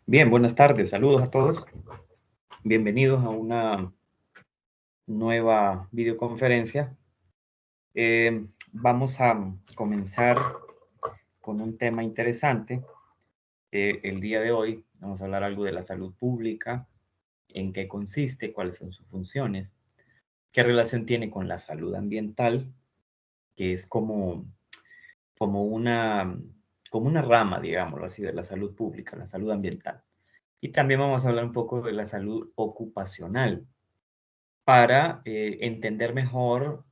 Bien, buenas tardes, saludos a todos. Bienvenidos a una nueva videoconferencia. Vamos a comenzar con un tema interesante. El día de hoy vamos a hablar algo de la salud pública, en qué consiste, cuáles son sus funciones, qué relación tiene con la salud ambiental, que es como una, como una rama, digámoslo así, de la salud pública, la salud ambiental. Y también vamos a hablar un poco de la salud ocupacional para entender mejor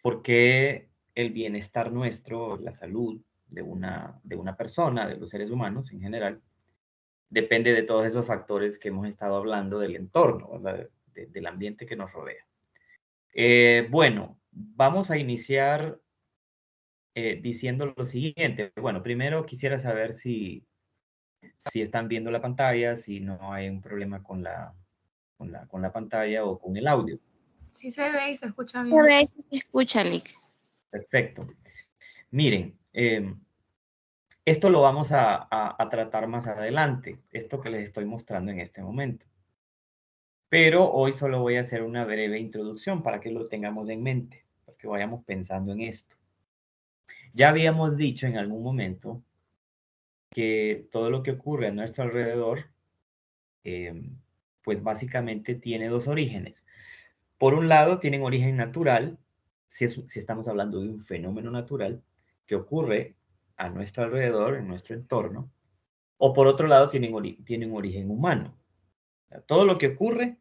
por qué el bienestar nuestro, la salud de una persona, de los seres humanos en general, depende de todos esos factores que hemos estado hablando del entorno, ¿verdad? Del ambiente que nos rodea. Bueno, vamos a iniciar diciendo lo siguiente. Bueno, primero quisiera saber si están viendo la pantalla, si no hay un problema con la pantalla o con el audio. Sí se ve y se escucha Se bien. ve y se escucha, Lick. Perfecto. Miren, esto lo vamos a tratar más adelante, esto que les estoy mostrando en este momento. Pero hoy solo voy a hacer una breve introducción para que lo tengamos en mente, para que vayamos pensando en esto. Ya habíamos dicho en algún momento que todo lo que ocurre a nuestro alrededor, eh, pues básicamente tiene dos orígenes. Por un lado, tienen origen natural, si estamos hablando de un fenómeno natural que ocurre a nuestro alrededor, en nuestro entorno, o por otro lado, tienen origen humano. O sea, todo lo que ocurre,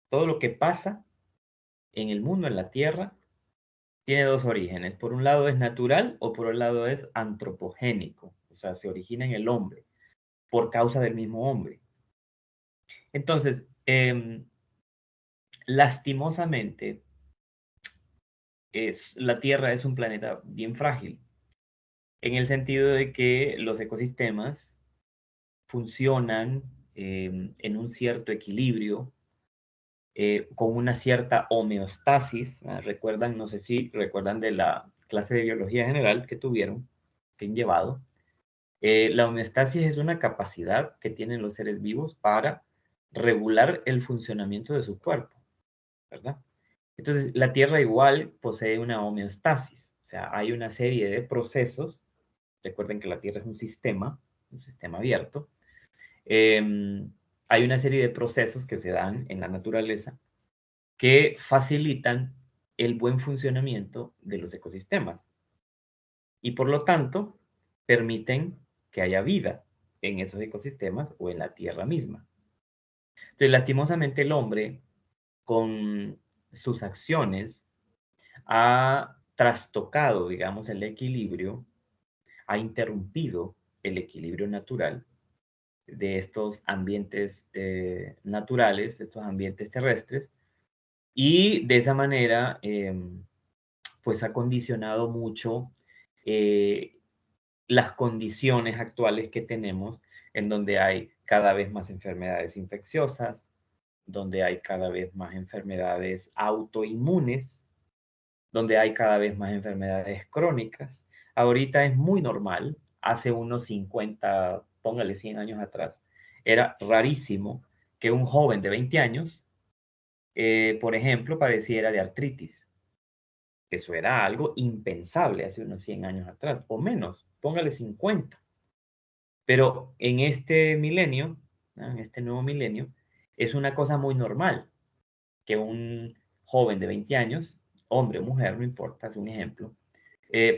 todo lo que pasa en el mundo, en la Tierra, tiene dos orígenes. Por un lado es natural o por otro lado es antropogénico, o sea, se origina en el hombre, por causa del mismo hombre. Entonces, lastimosamente, la Tierra es un planeta bien frágil, en el sentido de que los ecosistemas funcionan en un cierto equilibrio, con una cierta homeostasis. Recuerdan, no sé si recuerdan de la clase de biología general que tuvieron, que han llevado. La homeostasis es una capacidad que tienen los seres vivos para regular el funcionamiento de su cuerpo, ¿verdad? Entonces, la Tierra igual posee una homeostasis, o sea, hay una serie de procesos. Recuerden que la Tierra es un sistema abierto. Hay una serie de procesos que se dan en la naturaleza que facilitan el buen funcionamiento de los ecosistemas y por lo tanto permiten que haya vida en esos ecosistemas o en la Tierra misma. Entonces, lastimosamente el hombre con sus acciones ha trastocado, digamos, el equilibrio, ha interrumpido el equilibrio natural de estos ambientes naturales, de estos ambientes terrestres, y de esa manera, pues ha condicionado mucho eh, las condiciones actuales que tenemos, en donde hay cada vez más enfermedades infecciosas, donde hay cada vez más enfermedades autoinmunes, donde hay cada vez más enfermedades crónicas. Ahorita es muy normal, hace unos 50, póngale 100 años atrás, era rarísimo que un joven de 20 años, por ejemplo, padeciera de artritis. Eso era algo impensable hace unos 100 años atrás, o menos, póngale 50. Pero en este milenio, ¿no? En este nuevo milenio, es una cosa muy normal que un joven de 20 años, hombre o mujer, no importa, es un ejemplo,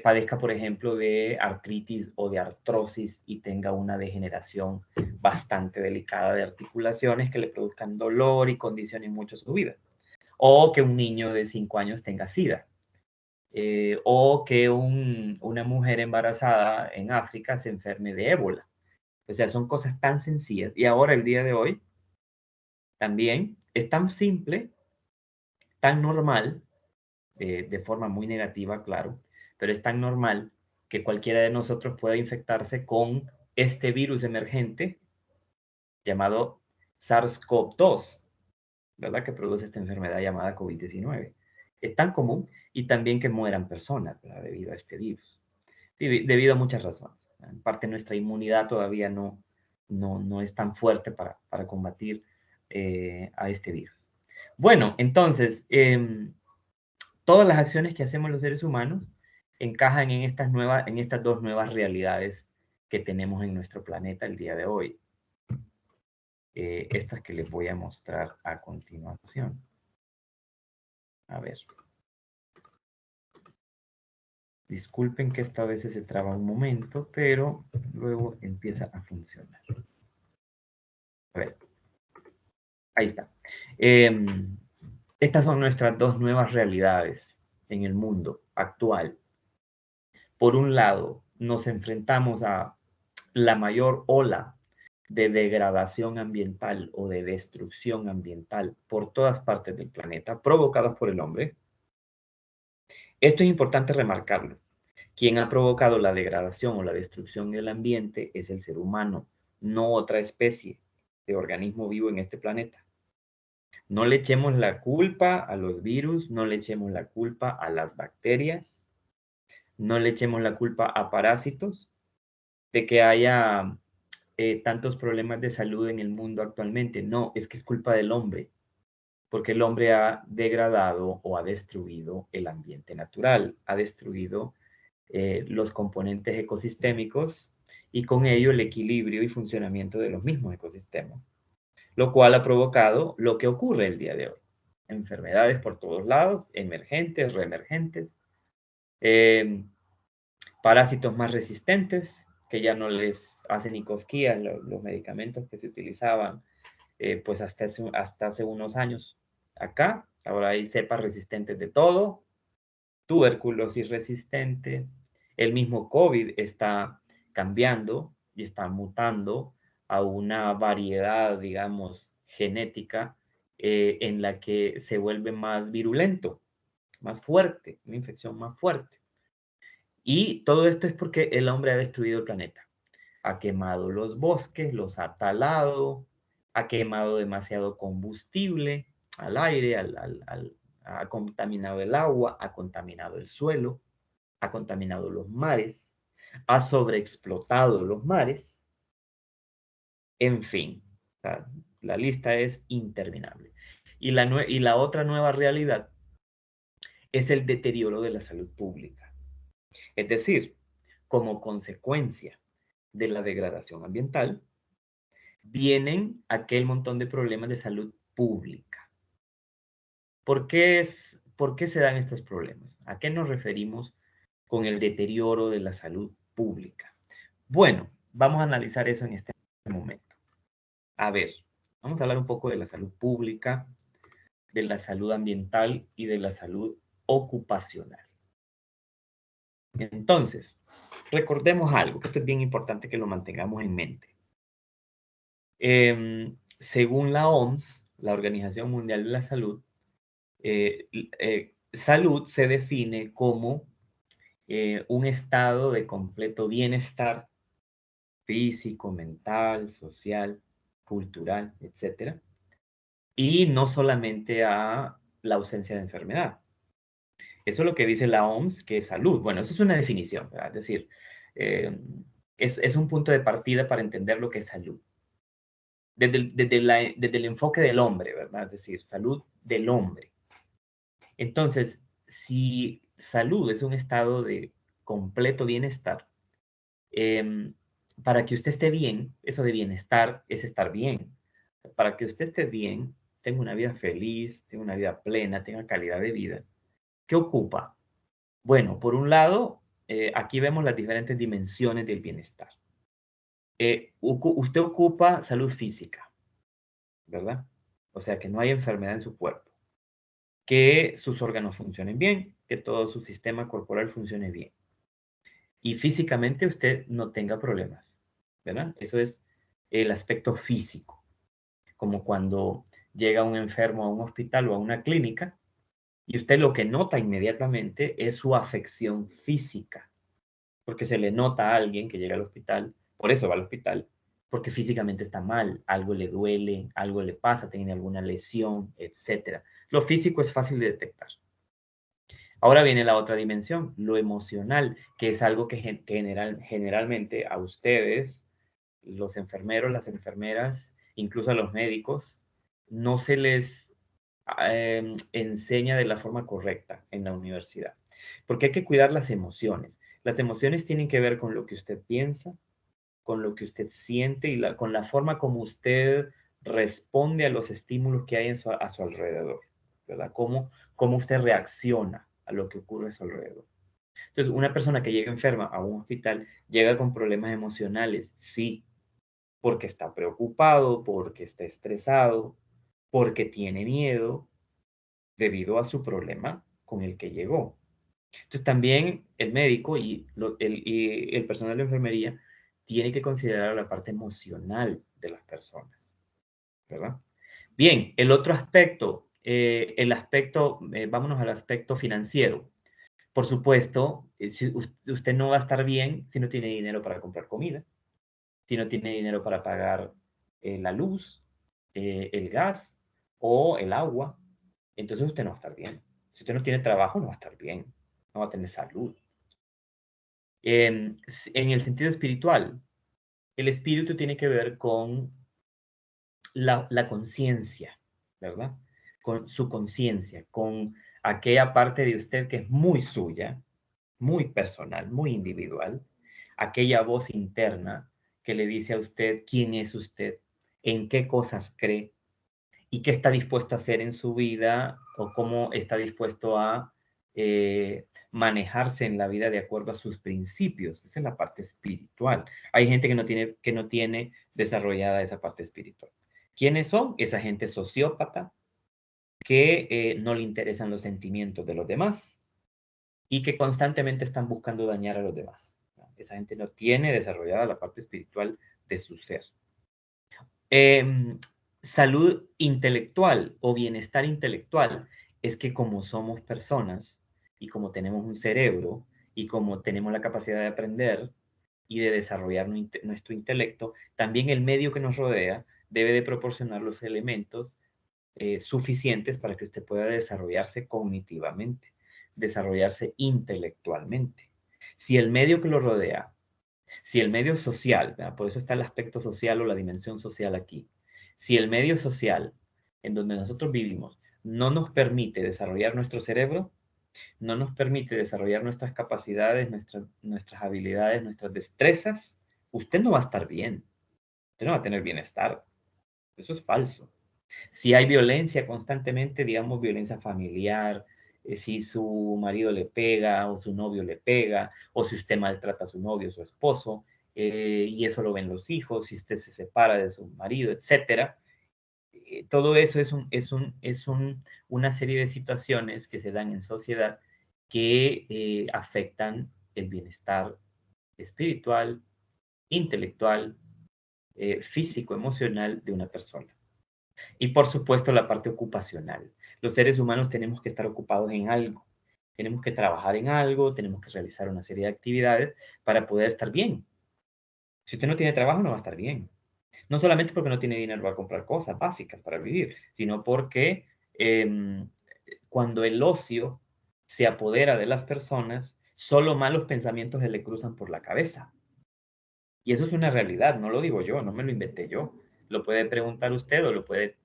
padezca, por ejemplo, de artritis o de artrosis y tenga una degeneración bastante delicada de articulaciones que le produzcan dolor y condicionen mucho su vida. O que un niño de 5 años tenga SIDA. O que una mujer embarazada en África se enferme de ébola. O sea, son cosas tan sencillas. Y ahora, el día de hoy, también es tan simple, tan normal, de forma muy negativa, claro, pero es tan normal que cualquiera de nosotros pueda infectarse con este virus emergente llamado SARS-CoV-2, ¿verdad? Que produce esta enfermedad llamada COVID-19. Es tan común y también que mueran personas, ¿verdad? Debido a este virus. Debido a muchas razones. En parte nuestra inmunidad todavía no es tan fuerte para combatir a este virus. Bueno, entonces, todas las acciones que hacemos los seres humanos encajan en estas dos nuevas realidades que tenemos en nuestro planeta el día de hoy. Estas que les voy a mostrar a continuación. A ver. Disculpen que esta vez se traba un momento, pero luego empieza a funcionar. A ver. Ahí está. Estas son nuestras dos nuevas realidades en el mundo actual. Por un lado, nos enfrentamos a la mayor ola de degradación ambiental o de destrucción ambiental por todas partes del planeta, provocadas por el hombre. Esto es importante remarcarlo. Quien ha provocado la degradación o la destrucción del ambiente es el ser humano, no otra especie de organismo vivo en este planeta. No le echemos la culpa a los virus, no le echemos la culpa a las bacterias, no le echemos la culpa a parásitos de que haya tantos problemas de salud en el mundo actualmente. No, es que es culpa del hombre, porque el hombre ha degradado o ha destruido el ambiente natural, ha destruido los componentes ecosistémicos y con ello el equilibrio y funcionamiento de los mismos ecosistemas, lo cual ha provocado lo que ocurre el día de hoy. Enfermedades por todos lados, emergentes, reemergentes, parásitos más resistentes, que ya no les hacen ni cosquillas los medicamentos que se utilizaban pues hasta hace unos años acá. Ahora hay cepas resistentes de todo, tuberculosis resistente, el mismo COVID está cambiando y está mutando a una variedad, digamos, genética en la que se vuelve más virulento, más fuerte, una infección más fuerte. Y todo esto es porque el hombre ha destruido el planeta. Ha quemado los bosques, los ha talado, ha quemado demasiado combustible al aire, ha contaminado el agua, ha contaminado el suelo, ha contaminado los mares, ha sobreexplotado los mares. En fin, la lista es interminable. Y la otra nueva realidad es el deterioro de la salud pública. Es decir, como consecuencia de la degradación ambiental, vienen aquel montón de problemas de salud pública. ¿Por qué se dan estos problemas? ¿A qué nos referimos con el deterioro de la salud pública? Bueno, vamos a analizar eso en este momento. A ver, vamos a hablar un poco de la salud pública, de la salud ambiental y de la salud ocupacional. Entonces, recordemos algo, que esto es bien importante que lo mantengamos en mente. Según la OMS, la Organización Mundial de la Salud, salud se define como un estado de completo bienestar físico, mental, social, cultural, etc. Y no solamente a la ausencia de enfermedad. Eso es lo que dice la OMS, que es salud. Bueno, eso es una definición, ¿verdad? Es decir, es un punto de partida para entender lo que es salud. Desde el enfoque del hombre, ¿verdad? Es decir, salud del hombre. Entonces, si salud es un estado de completo bienestar, para que usted esté bien, eso de bienestar es estar bien. Para que usted esté bien, tenga una vida feliz, tenga una vida plena, tenga calidad de vida. ¿Qué ocupa? Bueno, por un lado, aquí vemos las diferentes dimensiones del bienestar. Usted ocupa salud física, ¿verdad? O sea, que no hay enfermedad en su cuerpo, que sus órganos funcionen bien, que todo su sistema corporal funcione bien. Y físicamente usted no tenga problemas, ¿verdad? Eso es el aspecto físico, como cuando llega un enfermo a un hospital o a una clínica y usted lo que nota inmediatamente es su afección física, porque se le nota a alguien que llega al hospital, por eso va al hospital, porque físicamente está mal, algo le duele, algo le pasa, tiene alguna lesión, etc. Lo físico es fácil de detectar. Ahora viene la otra dimensión, lo emocional, que es algo que generalmente a ustedes los enfermeros, las enfermeras, incluso a los médicos, no se les enseña de la forma correcta en la universidad. Porque hay que cuidar las emociones. Las emociones tienen que ver con lo que usted piensa, con lo que usted siente y con la forma como usted responde a los estímulos que hay a su alrededor, ¿verdad? Cómo usted reacciona a lo que ocurre a su alrededor. Entonces, una persona que llega enferma a un hospital llega con problemas emocionales, sí, porque está preocupado, porque está estresado, porque tiene miedo debido a su problema con el que llegó. Entonces, también el médico y el personal de enfermería tiene que considerar la parte emocional de las personas, ¿verdad? Bien, el otro aspecto, vámonos al aspecto financiero. Por supuesto, si usted no va a estar bien si no tiene dinero para comprar comida, si no tiene dinero para pagar la luz, el gas o el agua, entonces usted no va a estar bien. Si usted no tiene trabajo, no va a estar bien, no va a tener salud. En el sentido espiritual, el espíritu tiene que ver con la conciencia, ¿verdad? Con su conciencia, con aquella parte de usted que es muy suya, muy personal, muy individual, aquella voz interna que le dice a usted quién es usted, en qué cosas cree y qué está dispuesto a hacer en su vida o cómo está dispuesto a manejarse en la vida de acuerdo a sus principios. Esa es la parte espiritual. Hay gente que no tiene desarrollada esa parte espiritual. ¿Quiénes son? Esa gente sociópata que no le interesan los sentimientos de los demás y que constantemente están buscando dañar a los demás. Esa gente no tiene desarrollada la parte espiritual de su ser. Salud intelectual o bienestar intelectual es que como somos personas y como tenemos un cerebro y como tenemos la capacidad de aprender y de desarrollar nuestro intelecto, también el medio que nos rodea debe de proporcionar los elementos suficientes para que usted pueda desarrollarse cognitivamente, desarrollarse intelectualmente. Si el medio que lo rodea, si el medio social, ¿verdad? Por eso está el aspecto social o la dimensión social aquí, si el medio social en donde nosotros vivimos no nos permite desarrollar nuestro cerebro, no nos permite desarrollar nuestras capacidades, nuestras habilidades, nuestras destrezas, usted no va a estar bien, usted no va a tener bienestar. Eso es falso. Si hay violencia constantemente, digamos violencia familiar, si su marido le pega o su novio le pega, o si usted maltrata a su novio o su esposo, y eso lo ven los hijos, si usted se separa de su marido, etcétera. Todo eso es una serie de situaciones que se dan en sociedad que afectan el bienestar espiritual, intelectual, físico, emocional de una persona. Y por supuesto la parte ocupacional. Los seres humanos tenemos que estar ocupados en algo. Tenemos que trabajar en algo, tenemos que realizar una serie de actividades para poder estar bien. Si usted no tiene trabajo, no va a estar bien. No solamente porque no tiene dinero para comprar cosas básicas para vivir, sino porque cuando el ocio se apodera de las personas, solo malos pensamientos se le cruzan por la cabeza. Y eso es una realidad, no lo digo yo, no me lo inventé yo. Lo puede preguntar usted o lo puede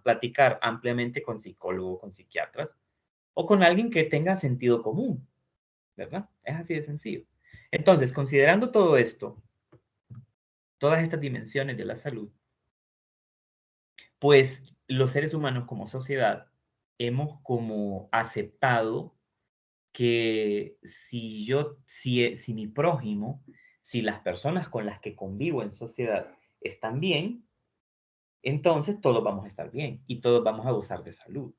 platicar ampliamente con psicólogos, con psiquiatras o con alguien que tenga sentido común, ¿verdad? Es así de sencillo. Entonces, considerando todo esto, todas estas dimensiones de la salud, pues los seres humanos como sociedad hemos como aceptado que si mi prójimo, si las personas con las que convivo en sociedad están bien, entonces todos vamos a estar bien y todos vamos a gozar de salud.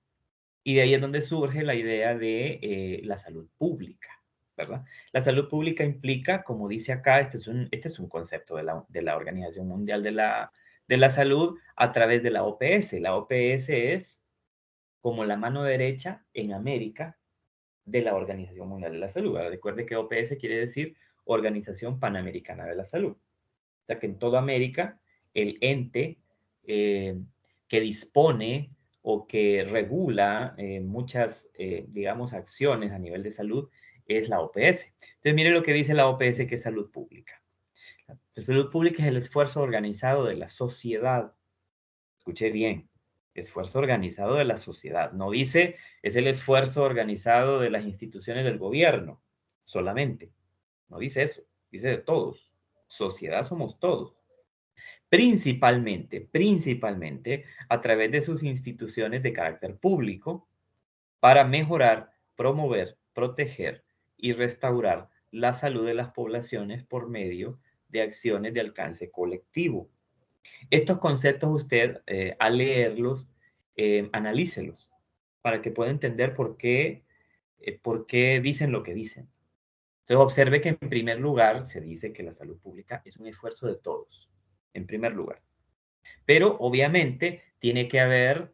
Y de ahí es donde surge la idea de la salud pública, ¿verdad? La salud pública implica, como dice acá, este es un concepto de la Organización Mundial de la Salud a través de la OPS. La OPS es como la mano derecha en América de la Organización Mundial de la Salud. Ahora, recuerde que OPS quiere decir Organización Panamericana de la Salud. O sea que en toda América, el ente que dispone o que regula muchas, digamos, acciones a nivel de salud es la OPS. Entonces, mire lo que dice la OPS, que es salud pública. La salud pública es el esfuerzo organizado de la sociedad. Escuche bien, esfuerzo organizado de la sociedad. No dice es el esfuerzo organizado de las instituciones del gobierno solamente. No dice eso, dice de todos. Sociedad somos todos. Principalmente a través de sus instituciones de carácter público para mejorar, promover, proteger y restaurar la salud de las poblaciones por medio de acciones de alcance colectivo. Estos conceptos usted, al leerlos, analícelos para que pueda entender por qué dicen lo que dicen. Entonces, observe que en primer lugar se dice que la salud pública es un esfuerzo de todos, en primer lugar. Pero obviamente tiene que haber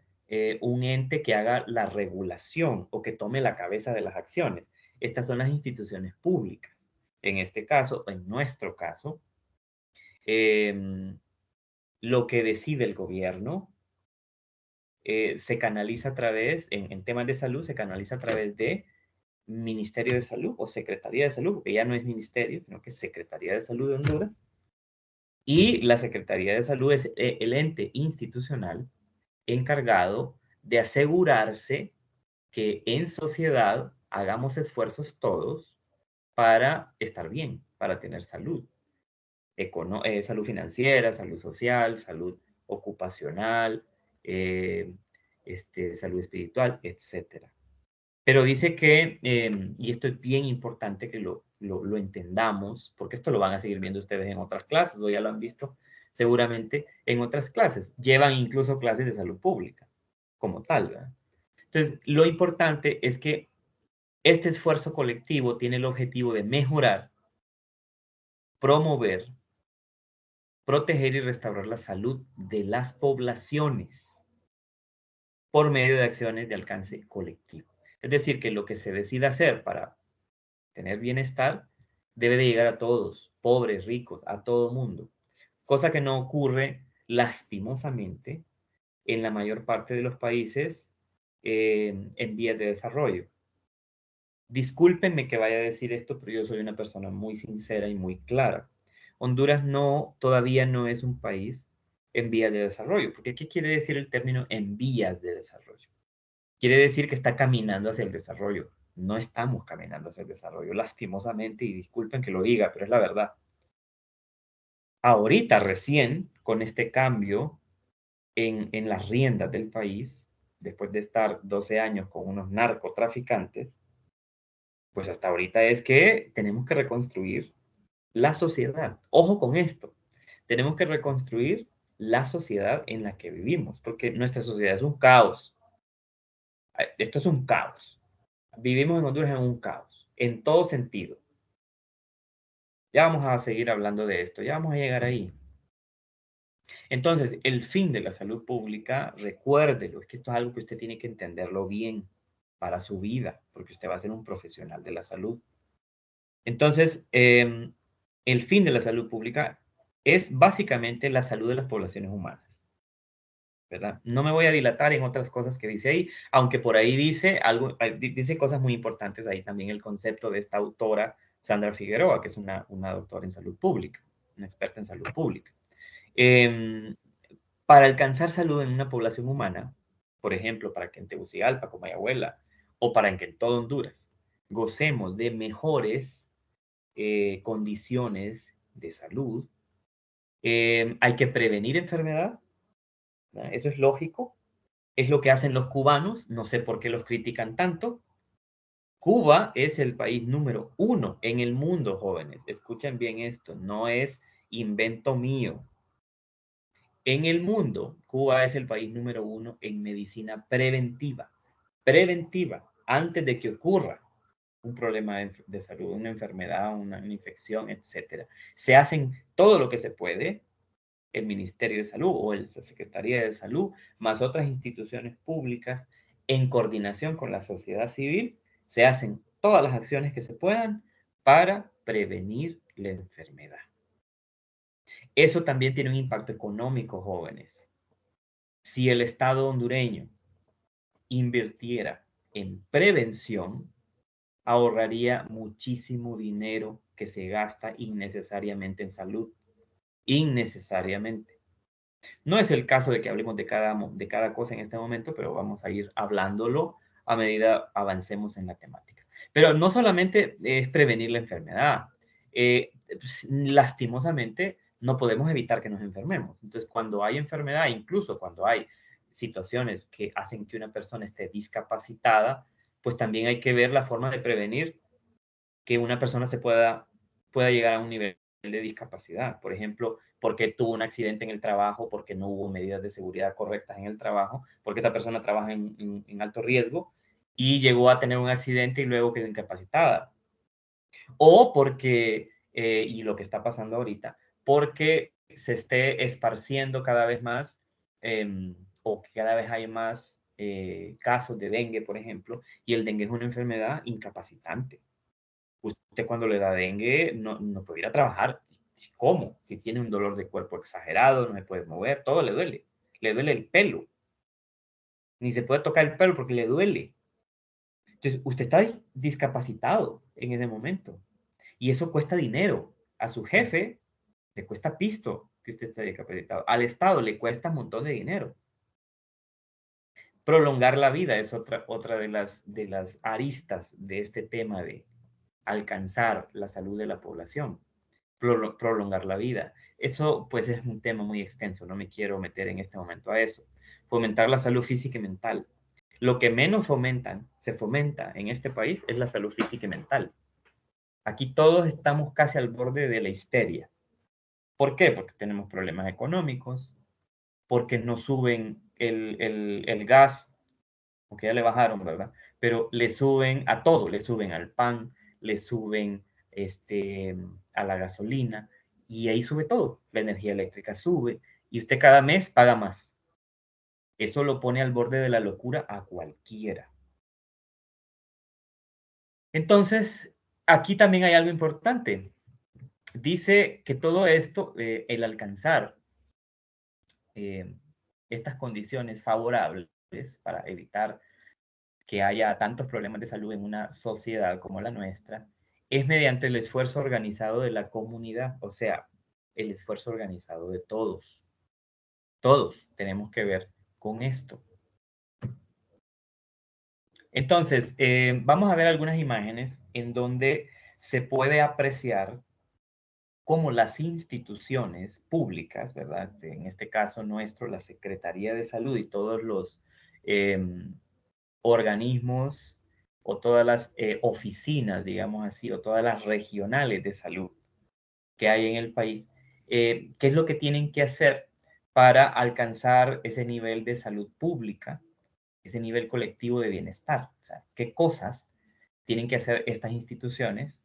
un ente que haga la regulación o que tome la cabeza de las acciones. Estas son las instituciones públicas. En este caso, en nuestro caso, eh, lo que decide el gobierno se canaliza a través, en temas de salud, se canaliza a través de Ministerio de Salud o Secretaría de Salud, porque ya no es ministerio, sino que es Secretaría de Salud de Honduras. Y la Secretaría de Salud es el ente institucional encargado de asegurarse que en sociedad hagamos esfuerzos todos para estar bien, para tener salud. Salud financiera, salud social, salud ocupacional, eh, salud espiritual, etcétera. Pero dice que, y esto es bien importante que lo entendamos, porque esto lo van a seguir viendo ustedes en otras clases, o ya lo han visto seguramente en otras clases. Llevan incluso clases de salud pública, como tal, ¿verdad? Entonces, lo importante es que este esfuerzo colectivo tiene el objetivo de mejorar, promover, proteger y restaurar la salud de las poblaciones por medio de acciones de alcance colectivo. Es decir, que lo que se decida hacer para tener bienestar debe de llegar a todos, pobres, ricos, a todo mundo, cosa que no ocurre lastimosamente en la mayor parte de los países en vías de desarrollo. Discúlpenme que vaya a decir esto, pero yo soy una persona muy sincera y muy clara. Honduras todavía no es un país en vías de desarrollo, porque ¿qué quiere decir el término en vías de desarrollo? Quiere decir que está caminando hacia el desarrollo. No estamos caminando hacia el desarrollo, lastimosamente, y disculpen que lo diga, pero es la verdad. Ahorita recién, con este cambio en las riendas del país, después de estar 12 años con unos narcotraficantes, pues hasta ahorita es que tenemos que reconstruir la sociedad. Ojo con esto, tenemos que reconstruir la sociedad en la que vivimos, porque nuestra sociedad es un caos. Esto es un caos. Vivimos en Honduras en un caos, en todo sentido. Ya vamos a seguir hablando de esto, ya vamos a llegar ahí. Entonces, el fin de la salud pública, recuérdelo, es que esto es algo que usted tiene que entenderlo bien para su vida, porque usted va a ser un profesional de la salud. Entonces, el fin de la salud pública es básicamente la salud de las poblaciones humanas, ¿verdad? No me voy a dilatar en otras cosas que dice ahí, aunque por ahí dice algo, dice cosas muy importantes ahí también el concepto de esta autora, Sandra Figueroa, que es una doctora en salud pública, una experta en salud pública. Eh, para alcanzar salud en una población humana, por ejemplo, para que en Tegucigalpa, Comayagüela, o para que en todo Honduras, gocemos de mejores condiciones de salud, hay que prevenir enfermedad, ¿verdad? Eso es lógico, es lo que hacen los cubanos, no sé por qué los critican tanto. Cuba es el país número 1 en el mundo, jóvenes. Escuchen bien esto, no es invento mío. En el mundo, Cuba es el país número 1 en medicina preventiva. Preventiva, antes de que ocurra un problema de salud, una enfermedad, una infección, etcétera. Se hacen todo lo que se puede, el Ministerio de Salud o la Secretaría de Salud, más otras instituciones públicas, en coordinación con la sociedad civil, se hacen todas las acciones que se puedan para prevenir la enfermedad. Eso también tiene un impacto económico, jóvenes. Si el Estado hondureño invirtiera en prevención, ahorraría muchísimo dinero que se gasta innecesariamente en salud. innecesariamente. No es el caso de que hablemos de cada cosa en este momento, pero vamos a ir hablándolo a medida avancemos en la temática. Pero no solamente es prevenir la enfermedad. Lastimosamente, no podemos evitar que nos enfermemos. Entonces, cuando hay enfermedad, incluso cuando hay situaciones que hacen que una persona esté discapacitada, pues también hay que ver la forma de prevenir que una persona pueda llegar a un nivel de discapacidad. Por ejemplo, porque tuvo un accidente en el trabajo, porque no hubo medidas de seguridad correctas en el trabajo, porque esa persona trabaja en alto riesgo y llegó a tener un accidente y luego quedó incapacitada. O porque, y lo que está pasando ahorita, porque se esté esparciendo cada vez más o que cada vez hay más casos de dengue, por ejemplo, y el dengue es una enfermedad incapacitante. Usted cuando le da dengue no puede ir a trabajar. ¿Cómo? Si tiene un dolor de cuerpo exagerado, no se puede mover, todo le duele. Le duele el pelo. Ni se puede tocar el pelo porque le duele. Entonces, usted está discapacitado en ese momento. Y eso cuesta dinero. A su jefe le cuesta pisto que usted esté discapacitado. Al Estado le cuesta un montón de dinero. Prolongar la vida es otra de las aristas de este tema de alcanzar la salud de la población. Prolongar la vida. Eso pues es un tema muy extenso, no me quiero meter en este momento a eso. Fomentar la salud física y mental. Lo que menos se fomenta en este país es la salud física y mental. Aquí todos estamos casi al borde de la histeria. ¿Por qué? Porque tenemos problemas económicos, porque nos suben el gas, aunque ya le bajaron, ¿verdad? Pero le suben a todo, le suben al pan, le suben a la gasolina, y ahí sube todo. La energía eléctrica sube, y usted cada mes paga más. Eso lo pone al borde de la locura a cualquiera. Entonces, aquí también hay algo importante. Dice que todo esto, el alcanzar eh, estas condiciones favorables para evitar que haya tantos problemas de salud en una sociedad como la nuestra, es mediante el esfuerzo organizado de la comunidad, o sea, el esfuerzo organizado de todos. Todos tenemos que ver con esto. Entonces, vamos a ver algunas imágenes en donde se puede apreciar cómo las instituciones públicas, ¿verdad? En este caso nuestro, la Secretaría de Salud y todos los organismos o todas las oficinas, digamos así, o todas las regionales de salud que hay en el país, qué es lo que tienen que hacer para alcanzar ese nivel de salud pública, ese nivel colectivo de bienestar. O sea, qué cosas tienen que hacer estas instituciones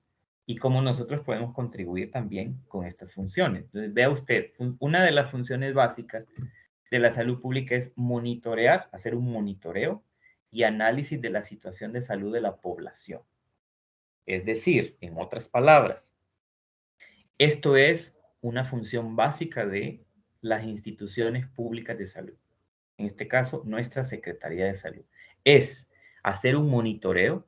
y cómo nosotros podemos contribuir también con estas funciones. Entonces, vea usted, una de las funciones básicas de la salud pública es monitorear, hacer un monitoreo y análisis de la situación de salud de la población. Es decir, en otras palabras, esto es una función básica de las instituciones públicas de salud. En este caso, nuestra Secretaría de Salud. Es hacer un monitoreo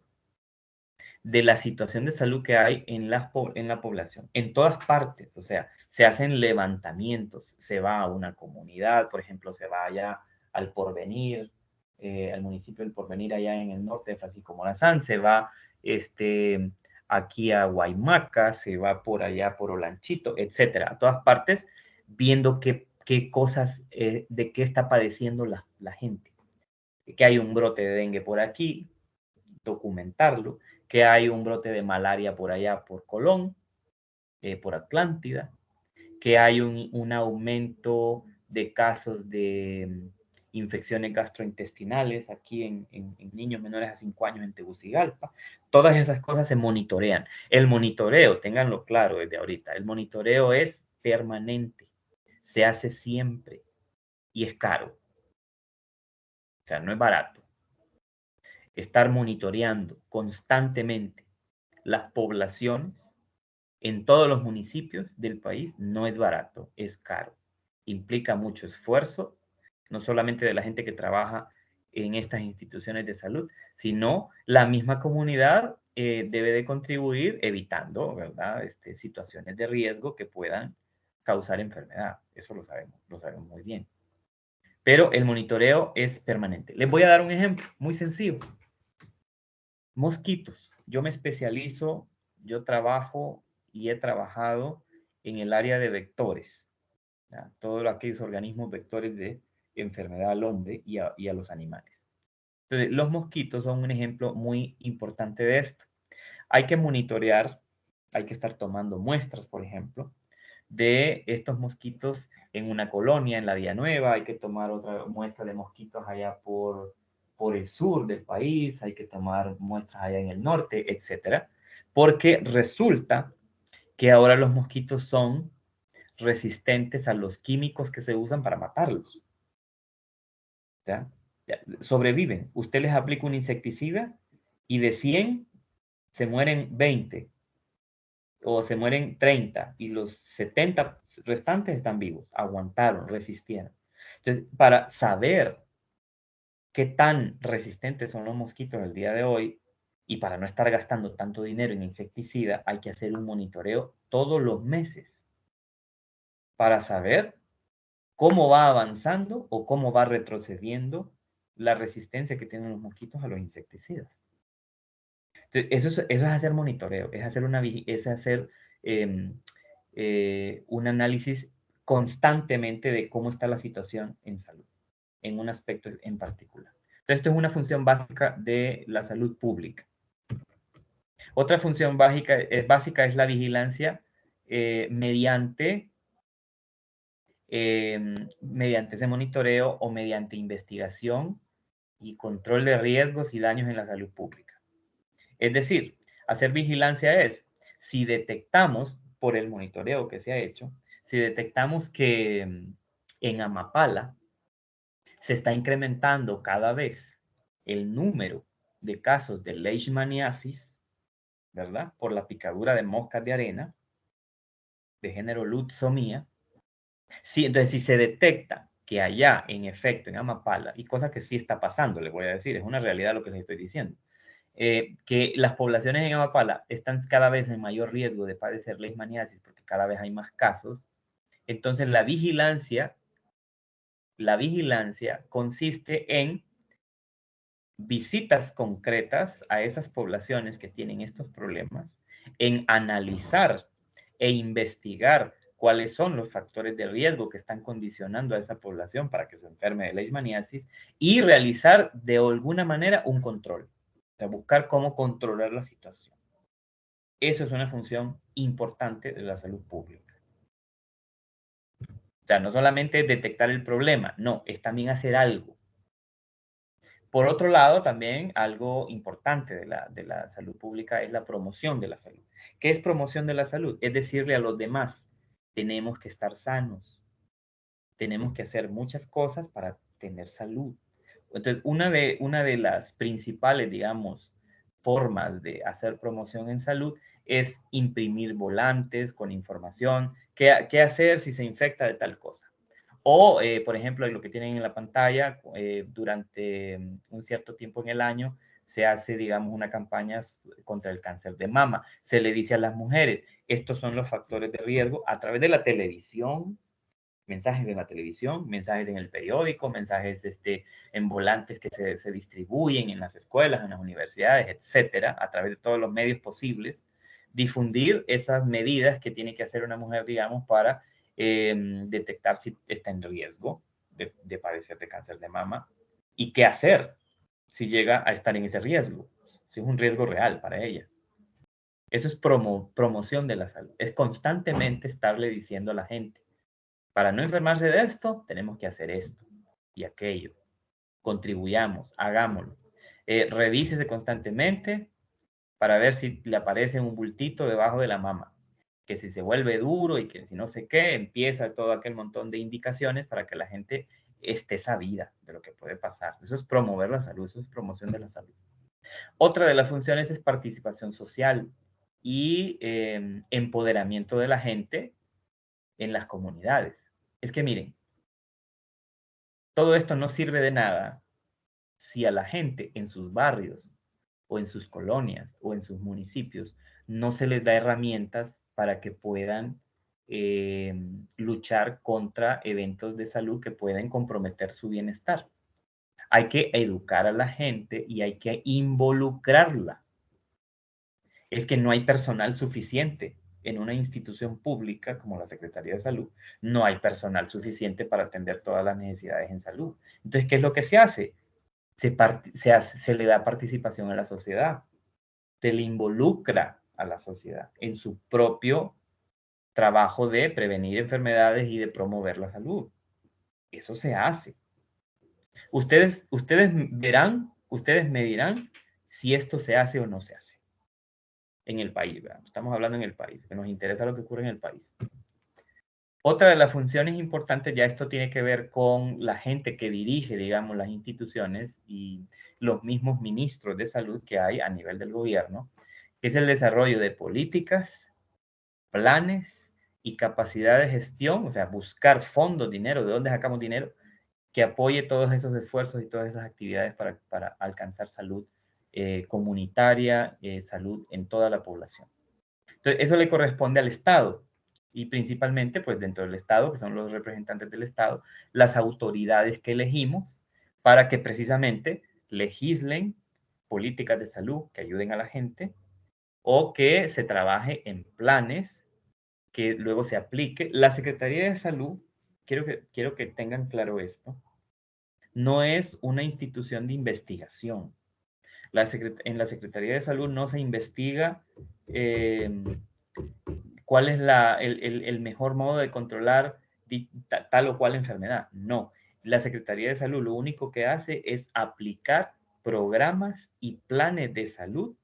de la situación de salud que hay en la población, en todas partes. O sea, se hacen levantamientos, se va a una comunidad, por ejemplo, se va allá al Porvenir, al municipio del Porvenir allá en el norte de Francisco Morazán, se va aquí a Guaymaca, se va por allá por Olanchito, etcétera, a todas partes, viendo qué cosas, de qué está padeciendo la gente. Que hay un brote de dengue por aquí, documentarlo, que hay un brote de malaria por allá, por Colón, por Atlántida, que hay un aumento de casos de infecciones gastrointestinales aquí en niños menores a 5 años en Tegucigalpa. Todas esas cosas se monitorean. El monitoreo, ténganlo claro desde ahorita, el monitoreo es permanente, se hace siempre y es caro. O sea, no es barato. Estar monitoreando constantemente las poblaciones en todos los municipios del país no es barato, es caro. Implica mucho esfuerzo, no solamente de la gente que trabaja en estas instituciones de salud, sino la misma comunidad debe de contribuir evitando, ¿verdad? Situaciones de riesgo que puedan causar enfermedad. Eso lo sabemos muy bien. Pero el monitoreo es permanente. Les voy a dar un ejemplo muy sencillo. Mosquitos. Yo me especializo, yo trabajo y he trabajado en el área de vectores. ¿Ya? Todos aquellos organismos vectores de enfermedad al hombre y a los animales. Entonces, los mosquitos son un ejemplo muy importante de esto. Hay que monitorear, hay que estar tomando muestras, por ejemplo, de estos mosquitos en una colonia, en la Vía Nueva, hay que tomar otra muestra de mosquitos allá por el sur del país, hay que tomar muestras allá en el norte, etcétera, porque resulta que ahora los mosquitos son resistentes a los químicos que se usan para matarlos. ¿Ya? Sobreviven. Usted les aplica un insecticida y de 100 se mueren 20 o se mueren 30 y los 70 restantes están vivos, aguantaron, resistieron. Entonces, para saber qué tan resistentes son los mosquitos el día de hoy y para no estar gastando tanto dinero en insecticida, hay que hacer un monitoreo todos los meses para saber cómo va avanzando o cómo va retrocediendo la resistencia que tienen los mosquitos a los insecticidas. Entonces, eso es hacer monitoreo, es hacer un análisis constantemente de cómo está la situación en salud, en un aspecto en particular. Entonces, esto es una función básica de la salud pública. Otra función básica es la vigilancia mediante ese monitoreo o mediante investigación y control de riesgos y daños en la salud pública. Es decir, hacer vigilancia es, si detectamos, por el monitoreo que se ha hecho, si detectamos que en Amapala se está incrementando cada vez el número de casos de leishmaniasis, ¿verdad? Por la picadura de moscas de arena, de género Lutzomia. Sí, entonces, si se detecta que allá, en efecto, en Amapala, y cosa que sí está pasando, les voy a decir, es una realidad lo que les estoy diciendo, que las poblaciones en Amapala están cada vez en mayor riesgo de padecer leishmaniasis porque cada vez hay más casos, entonces la vigilancia consiste en visitas concretas a esas poblaciones que tienen estos problemas, en analizar e investigar cuáles son los factores de riesgo que están condicionando a esa población para que se enferme de leishmaniasis y realizar de alguna manera un control, o sea, buscar cómo controlar la situación. Eso es una función importante de la salud pública. O sea, no solamente detectar el problema, no, es también hacer algo. Por otro lado, también algo importante de la salud pública es la promoción de la salud. ¿Qué es promoción de la salud? Es decirle a los demás, tenemos que estar sanos, tenemos que hacer muchas cosas para tener salud. Entonces, una de las principales, digamos, formas de hacer promoción en salud es imprimir volantes con información, qué hacer si se infecta de tal cosa. O, por ejemplo, lo que tienen en la pantalla, durante un cierto tiempo en el año se hace, digamos, una campaña contra el cáncer de mama. Se le dice a las mujeres, estos son los factores de riesgo a través de la televisión, mensajes de la televisión, mensajes en el periódico, mensajes en volantes que se distribuyen en las escuelas, en las universidades, etcétera, a través de todos los medios posibles, difundir esas medidas que tiene que hacer una mujer, digamos, para detectar si está en riesgo de padecer de cáncer de mama y qué hacer si llega a estar en ese riesgo, si es un riesgo real para ella. Eso es promoción de la salud, es constantemente estarle diciendo a la gente, para no enfermarse de esto, tenemos que hacer esto y aquello. Contribuyamos, hagámoslo. Revísese constantemente para ver si le aparece un bultito debajo de la mama. Que si se vuelve duro y que si no sé qué, empieza todo aquel montón de indicaciones para que la gente esté sabida de lo que puede pasar. Eso es promover la salud, eso es promoción de la salud. Otra de las funciones es participación social y empoderamiento de la gente en las comunidades. Es que miren, todo esto no sirve de nada si a la gente en sus barrios o en sus colonias o en sus municipios no se les da herramientas para que puedan luchar contra eventos de salud que pueden comprometer su bienestar. Hay que educar a la gente y hay que involucrarla. Es que no hay personal suficiente en una institución pública como la Secretaría de Salud. No hay personal suficiente para atender todas las necesidades en salud. Entonces, ¿qué es lo que se hace? Se le da participación a la sociedad, se le involucra a la sociedad en su propio trabajo de prevenir enfermedades y de promover la salud. Eso se hace. Ustedes me dirán si esto se hace o no se hace en el país, ¿verdad? Estamos hablando en el país, que nos interesa lo que ocurre en el país. Otra de las funciones importantes, ya esto tiene que ver con la gente que dirige, digamos, las instituciones y los mismos ministros de salud que hay a nivel del gobierno, que es el desarrollo de políticas, planes y capacidad de gestión, o sea, buscar fondos, dinero, ¿de dónde sacamos dinero? Que apoye todos esos esfuerzos y todas esas actividades para alcanzar salud comunitaria, salud en toda la población. Entonces, eso le corresponde al Estado y principalmente, pues dentro del Estado, que son los representantes del Estado, las autoridades que elegimos para que precisamente legislen políticas de salud que ayuden a la gente o que se trabaje en planes que luego se aplique. La Secretaría de Salud, quiero que tengan claro esto, no es una institución de investigación. En la Secretaría de Salud no se investiga cuál es el mejor modo de controlar tal o cual enfermedad. No, la Secretaría de Salud lo único que hace es aplicar programas y planes de salud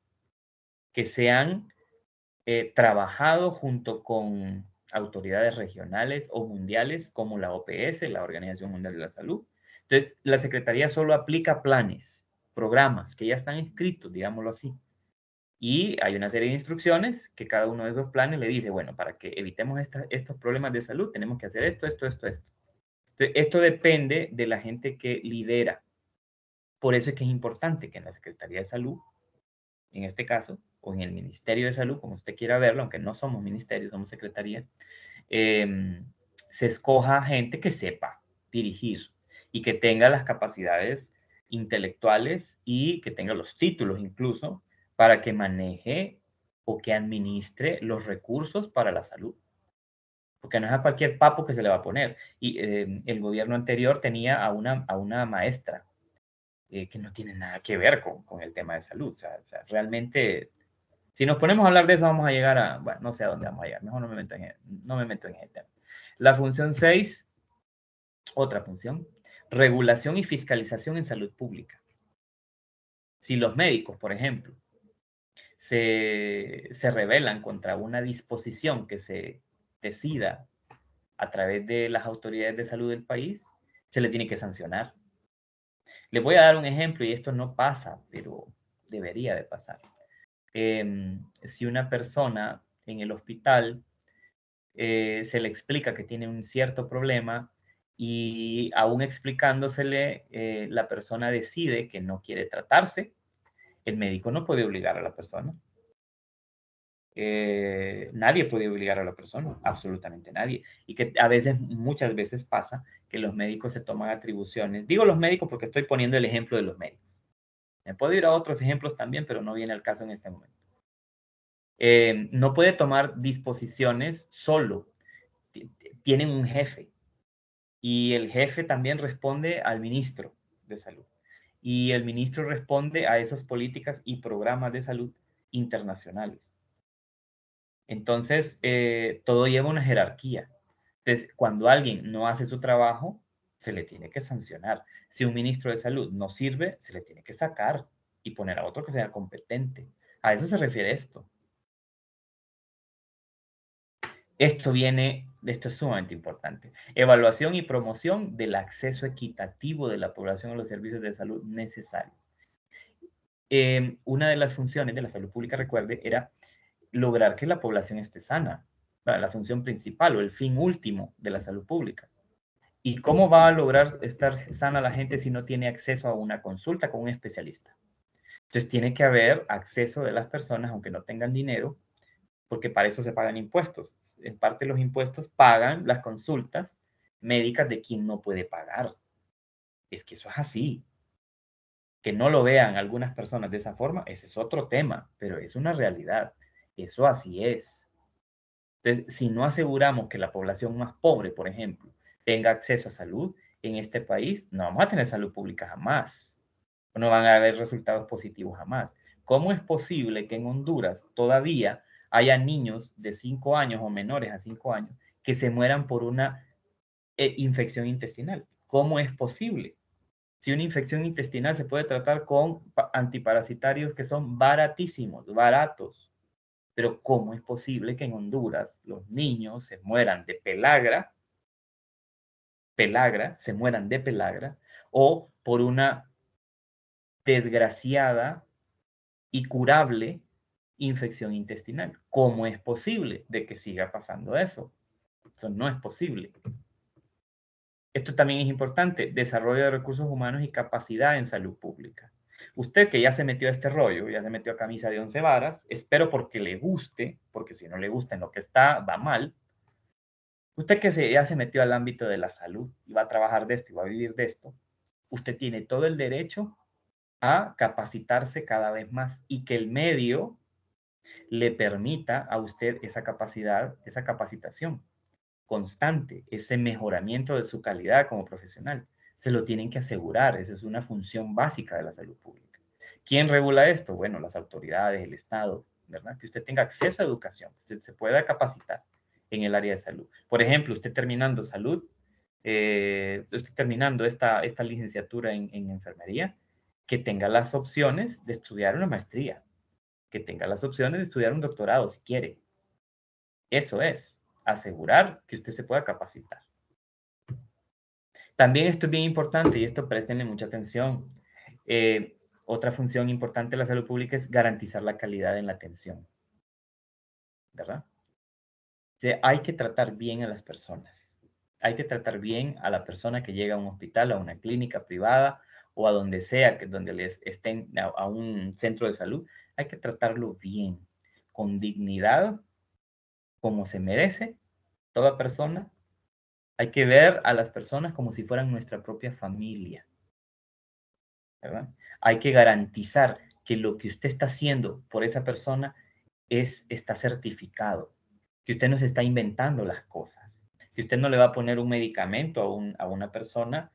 que se han trabajado junto con autoridades regionales o mundiales como la OPS, la Organización Mundial de la Salud. Entonces, la Secretaría solo aplica planes, programas que ya están escritos, digámoslo así. Y hay una serie de instrucciones que cada uno de esos planes le dice, bueno, para que evitemos estos problemas de salud, tenemos que hacer esto, esto, esto, esto. Entonces, esto depende de la gente que lidera. Por eso es que es importante que en la Secretaría de Salud, en este caso, o en el Ministerio de Salud, como usted quiera verlo, aunque no somos ministerios, somos secretaría, se escoja gente que sepa dirigir y que tenga las capacidades intelectuales y que tenga los títulos incluso para que maneje o que administre los recursos para la salud. Porque no es a cualquier papo que se le va a poner. Y el gobierno anterior tenía a una maestra que no tiene nada que ver con el tema de salud. O sea, realmente, si nos ponemos a hablar de eso, vamos a llegar a, bueno, no sé a dónde vamos a llegar. Mejor no me meto en ese tema. La función 6, otra función, regulación y fiscalización en salud pública. Si los médicos, por ejemplo, se rebelan contra una disposición que se decida a través de las autoridades de salud del país, se le tiene que sancionar. Les voy a dar un ejemplo y esto no pasa, pero debería de pasar. Si una persona en el hospital se le explica que tiene un cierto problema y aún explicándosele, la persona decide que no quiere tratarse, el médico no puede obligar a la persona. Nadie puede obligar a la persona, absolutamente nadie. Y que a veces, muchas veces pasa que los médicos se toman atribuciones. Digo los médicos porque estoy poniendo el ejemplo de los médicos. Me puedo ir a otros ejemplos también, pero no viene al caso en este momento. No puede tomar disposiciones solo. Tienen un jefe y el jefe también responde al ministro de salud. Y el ministro responde a esas políticas y programas de salud internacionales. Entonces, todo lleva una jerarquía. Entonces, cuando alguien no hace su trabajo, se le tiene que sancionar. Si un ministro de salud no sirve, se le tiene que sacar y poner a otro que sea competente. A eso se refiere esto. Esto es sumamente importante. Evaluación y promoción del acceso equitativo de la población a los servicios de salud necesarios. Una de las funciones de la salud pública, recuerde, era lograr que la población esté sana, la función principal o el fin último de la salud pública. ¿Y cómo va a lograr estar sana la gente si no tiene acceso a una consulta con un especialista? Entonces tiene que haber acceso de las personas, aunque no tengan dinero, porque para eso se pagan impuestos. En parte los impuestos pagan las consultas médicas de quien no puede pagar. Es que eso es así. Que no lo vean algunas personas de esa forma, ese es otro tema, pero es una realidad. Eso así es. Entonces, si no aseguramos que la población más pobre, por ejemplo, tenga acceso a salud en este país, no vamos a tener salud pública jamás. No van a haber resultados positivos jamás. ¿Cómo es posible que en Honduras todavía haya niños de 5 años o menores a 5 años que se mueran por una infección intestinal? ¿Cómo es posible? Si una infección intestinal se puede tratar con antiparasitarios que son baratísimos, baratos. Pero ¿cómo es posible que en Honduras los niños se mueran de se mueran de pelagra, o por una desgraciada y curable infección intestinal? ¿Cómo es posible de que siga pasando eso? Eso no es posible. Esto también es importante, desarrollo de recursos humanos y capacidad en salud pública. Usted que ya se metió a este rollo, ya se metió a camisa de 11 varas, espero porque le guste, porque si no le gusta en lo que está, va mal. Usted que ya se metió al ámbito de la salud y va a trabajar de esto y va a vivir de esto, usted tiene todo el derecho a capacitarse cada vez más y que el medio le permita a usted esa capacidad, esa capacitación constante, ese mejoramiento de su calidad como profesional. Se lo tienen que asegurar, esa es una función básica de la salud pública. ¿Quién regula esto? Bueno, las autoridades, el Estado, ¿verdad? Que usted tenga acceso a educación, que usted se pueda capacitar en el área de salud. Por ejemplo, usted terminando salud, usted terminando esta licenciatura en enfermería, que tenga las opciones de estudiar una maestría, que tenga las opciones de estudiar un doctorado si quiere. Eso es, asegurar que usted se pueda capacitar. También esto es bien importante y esto préstenle mucha atención. Otra función importante de la salud pública es garantizar la calidad en la atención, ¿verdad? O sea, hay que tratar bien a las personas. Hay que tratar bien a la persona que llega a un hospital, a una clínica privada o a donde sea, que donde les estén, a un centro de salud. Hay que tratarlo bien, con dignidad, como se merece toda persona. Hay que ver a las personas como si fueran nuestra propia familia, ¿verdad? Hay que garantizar que lo que usted está haciendo por esa persona está certificado, que usted no se está inventando las cosas, que usted no le va a poner un medicamento a una persona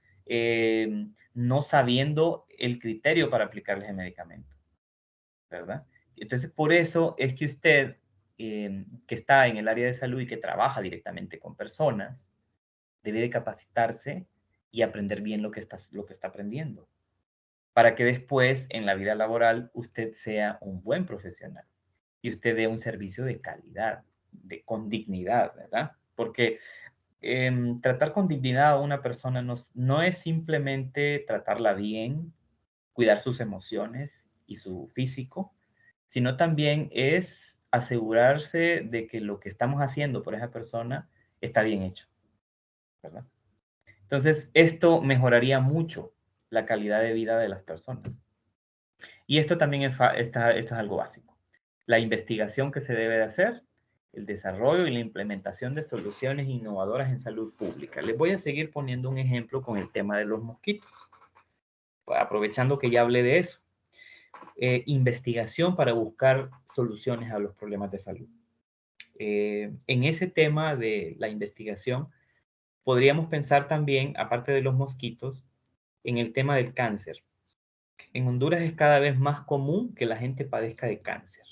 no sabiendo el criterio para aplicarle el medicamento, ¿verdad? Entonces, por eso es que usted, que está en el área de salud y que trabaja directamente con personas, debe de capacitarse y aprender bien lo que está aprendiendo, para que después en la vida laboral usted sea un buen profesional y usted dé un servicio de calidad, con dignidad, ¿verdad? Porque tratar con dignidad a una persona no es simplemente tratarla bien, cuidar sus emociones y su físico, sino también es asegurarse de que lo que estamos haciendo por esa persona está bien hecho, ¿verdad? Entonces, esto mejoraría mucho la calidad de vida de las personas. Y esto también esto es algo básico. La investigación que se debe de hacer, el desarrollo y la implementación de soluciones innovadoras en salud pública. Les voy a seguir poniendo un ejemplo con el tema de los mosquitos, aprovechando que ya hablé de eso. Investigación para buscar soluciones a los problemas de salud. En ese tema de la investigación, podríamos pensar también, aparte de los mosquitos, en el tema del cáncer. En Honduras es cada vez más común que la gente padezca de cáncer.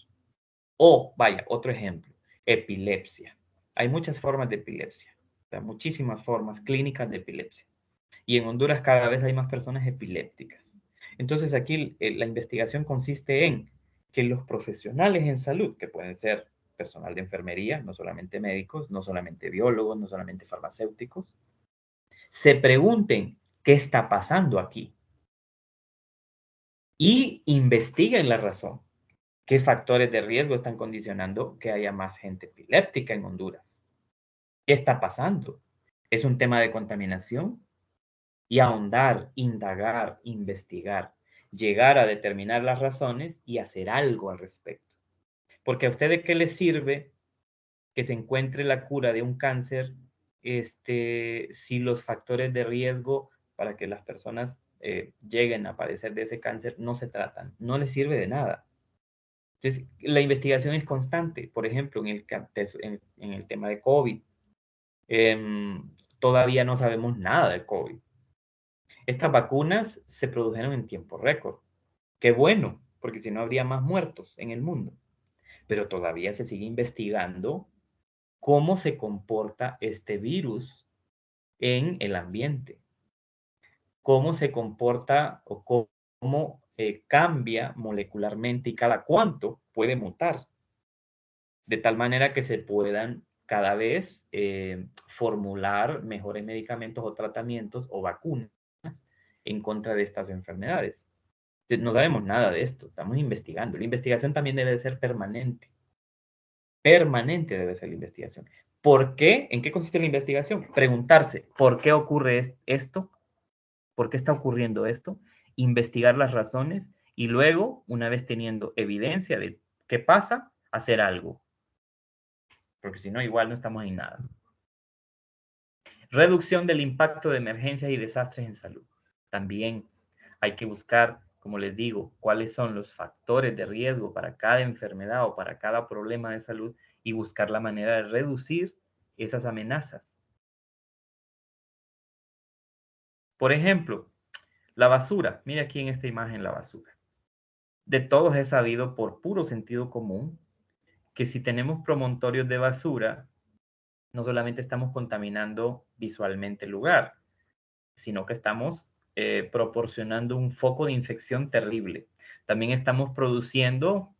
O, vaya, otro ejemplo, epilepsia. Hay muchas formas de epilepsia, o sea, muchísimas formas clínicas de epilepsia. Y en Honduras cada vez hay más personas epilépticas. Entonces aquí la investigación consiste en que los profesionales en salud, que pueden ser personal de enfermería, no solamente médicos, no solamente biólogos, no solamente farmacéuticos, se pregunten qué está pasando aquí y investiguen la razón. ¿Qué factores de riesgo están condicionando que haya más gente epiléptica en Honduras? ¿Qué está pasando? ¿Es un tema de contaminación? Y ahondar, indagar, investigar, llegar a determinar las razones y hacer algo al respecto. Porque a usted de qué le sirve que se encuentre la cura de un cáncer si los factores de riesgo para que las personas lleguen a padecer de ese cáncer no se tratan, no les sirve de nada. Entonces, la investigación es constante. Por ejemplo, en el tema de COVID, todavía no sabemos nada de COVID. Estas vacunas se produjeron en tiempo récord. Qué bueno, porque si no habría más muertos en el mundo. Pero todavía se sigue investigando cómo se comporta este virus en el ambiente, cómo se comporta o cómo cambia molecularmente y cada cuánto puede mutar, de tal manera que se puedan cada vez formular mejores medicamentos o tratamientos o vacunas en contra de estas enfermedades. No sabemos nada de esto, estamos investigando. La investigación también debe de ser permanente. Permanente debe ser la investigación. ¿Por qué? ¿En qué consiste la investigación? Preguntarse, ¿por qué ocurre esto? ¿Por qué está ocurriendo esto? Investigar las razones y luego, una vez teniendo evidencia de qué pasa, hacer algo. Porque si no, igual no estamos en nada. Reducción del impacto de emergencias y desastres en salud. También hay que buscar, como les digo, cuáles son los factores de riesgo para cada enfermedad o para cada problema de salud y buscar la manera de reducir esas amenazas. Por ejemplo, la basura. Mira aquí en esta imagen la basura. De todos he sabido por puro sentido común que si tenemos promontorios de basura, no solamente estamos contaminando visualmente el lugar, sino que estamos proporcionando un foco de infección terrible. También estamos produciendo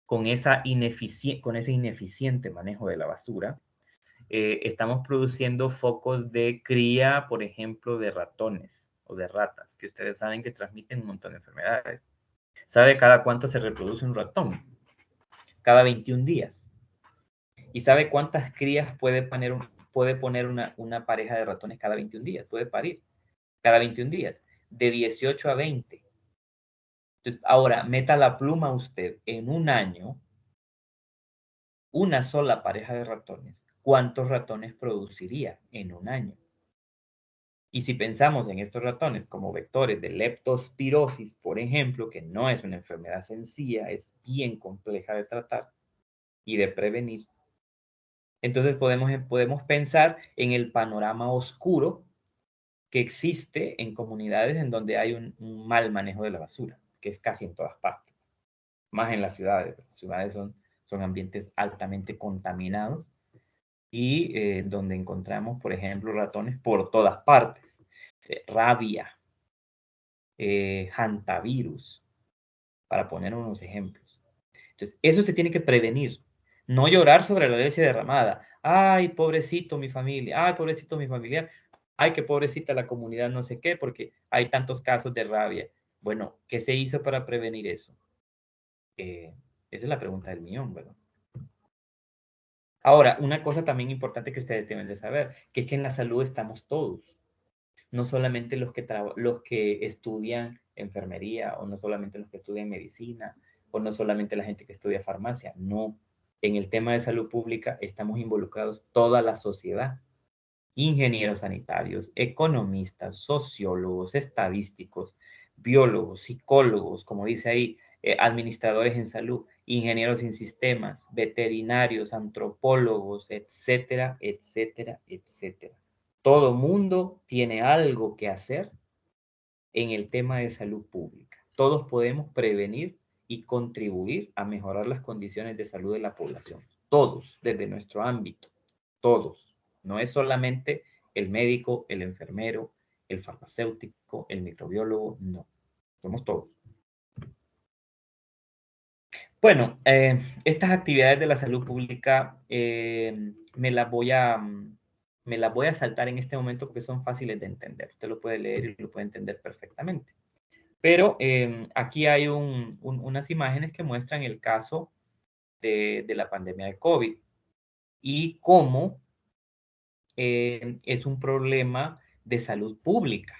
con ese ineficiente manejo de la basura, estamos produciendo focos de cría, por ejemplo, de ratones o de ratas, que ustedes saben que transmiten un montón de enfermedades. ¿Sabe cada cuánto se reproduce un ratón? Cada 21 días. ¿Y sabe cuántas crías puede poner una pareja de ratones cada 21 días? Puede parir cada 21 días, de 18 a 20. Entonces, ahora, meta la pluma usted en un año, una sola pareja de ratones, ¿cuántos ratones produciría en un año? Y si pensamos en estos ratones como vectores de leptospirosis, por ejemplo, que no es una enfermedad sencilla, es bien compleja de tratar y de prevenir, entonces podemos pensar en el panorama oscuro que existe en comunidades en donde hay un mal manejo de la basura, que es casi en todas partes, más en las ciudades. Las ciudades son ambientes altamente contaminados y donde encontramos, por ejemplo, ratones por todas partes, rabia, hantavirus, para poner unos ejemplos. Entonces, eso se tiene que prevenir. No llorar sobre la leche derramada. Ay, pobrecito mi familia. Ay, pobrecito mi familiar. Ay, qué pobrecita la comunidad, no sé qué, porque hay tantos casos de rabia. Bueno, ¿qué se hizo para prevenir eso? Esa es la pregunta del millón, ¿verdad? Ahora, una cosa también importante que ustedes deben de saber, que es que en la salud estamos todos. No solamente los que estudian enfermería o no solamente los que estudian medicina o no solamente la gente que estudia farmacia, no. En el tema de salud pública estamos involucrados toda la sociedad, ingenieros sanitarios, economistas, sociólogos, estadísticos, biólogos, psicólogos, como dice ahí, administradores en salud, ingenieros en sistemas, veterinarios, antropólogos, etcétera, etcétera, etcétera. Todo mundo tiene algo que hacer en el tema de salud pública. Todos podemos prevenir y contribuir a mejorar las condiciones de salud de la población. Todos, desde nuestro ámbito. Todos. No es solamente el médico, el enfermero, el farmacéutico, el microbiólogo, no. Somos todos. Bueno, estas actividades de la salud pública me las voy a saltar en este momento porque son fáciles de entender. Usted lo puede leer y lo puede entender perfectamente. Pero aquí hay unas imágenes que muestran el caso de la pandemia de COVID y cómo es un problema de salud pública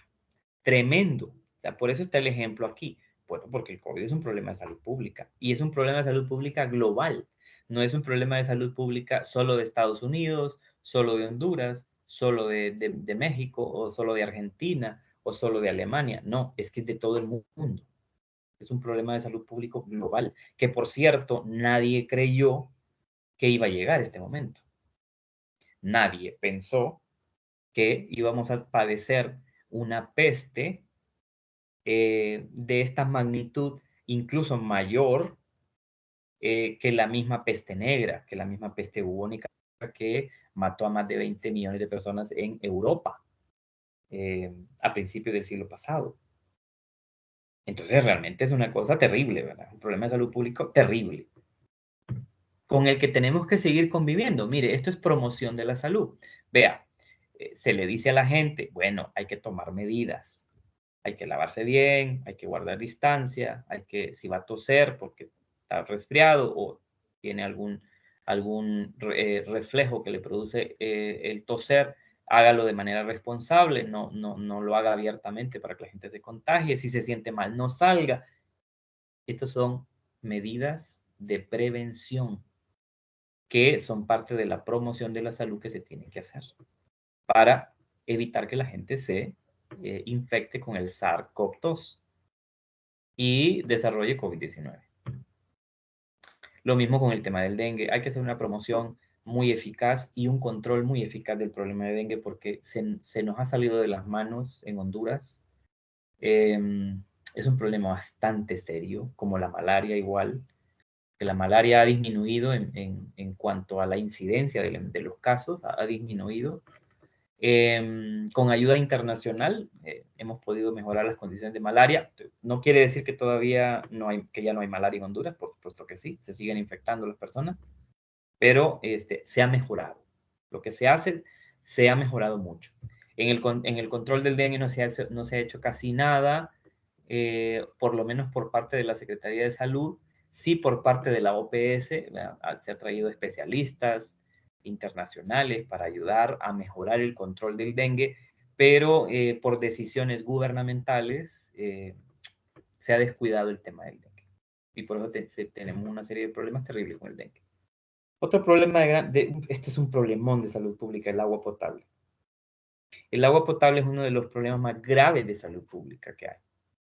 tremendo. O sea, por eso está el ejemplo aquí. Bueno, porque el COVID es un problema de salud pública y es un problema de salud pública global. No es un problema de salud pública solo de Estados Unidos, solo de Honduras, solo de México, o solo de Argentina, o solo de Alemania. No, es que es de todo el mundo. Es un problema de salud público global, que por cierto, nadie creyó que iba a llegar este momento. Nadie pensó que íbamos a padecer una peste de esta magnitud, incluso mayor que la misma peste negra, que la misma peste bubónica que mató a más de 20 millones de personas en Europa a principios del siglo pasado. Entonces realmente es una cosa terrible, ¿verdad? Un problema de salud público terrible, con el que tenemos que seguir conviviendo. Mire, esto es promoción de la salud. Vea, se le dice a la gente, bueno, hay que tomar medidas, hay que lavarse bien, hay que guardar distancia, hay que, si va a toser porque está resfriado o tiene algún reflejo que le produce el toser, hágalo de manera responsable, no lo haga abiertamente para que la gente se contagie, si se siente mal, no salga. Estas son medidas de prevención que son parte de la promoción de la salud que se tiene que hacer para evitar que la gente se infecte con el SARS-CoV-2 y desarrolle COVID-19. Lo mismo con el tema del dengue. Hay que hacer una promoción muy eficaz y un control muy eficaz del problema de dengue porque se nos ha salido de las manos en Honduras. Es un problema bastante serio, como la malaria igual, que la malaria ha disminuido en cuanto a la incidencia de los casos, ha disminuido. Con ayuda internacional hemos podido mejorar las condiciones de malaria. No quiere decir que todavía que ya no hay malaria en Honduras, por supuesto que sí, se siguen infectando las personas, pero se ha mejorado. Lo que se hace se ha mejorado mucho. En el control del dengue no se ha hecho casi nada, por lo menos por parte de la Secretaría de Salud, sí por parte de la OPS, se ha traído especialistas internacionales para ayudar a mejorar el control del dengue, pero por decisiones gubernamentales se ha descuidado el tema del dengue. Y por eso tenemos una serie de problemas terribles con el dengue. Otro problema este es un problemón de salud pública, el agua potable. El agua potable es uno de los problemas más graves de salud pública que hay,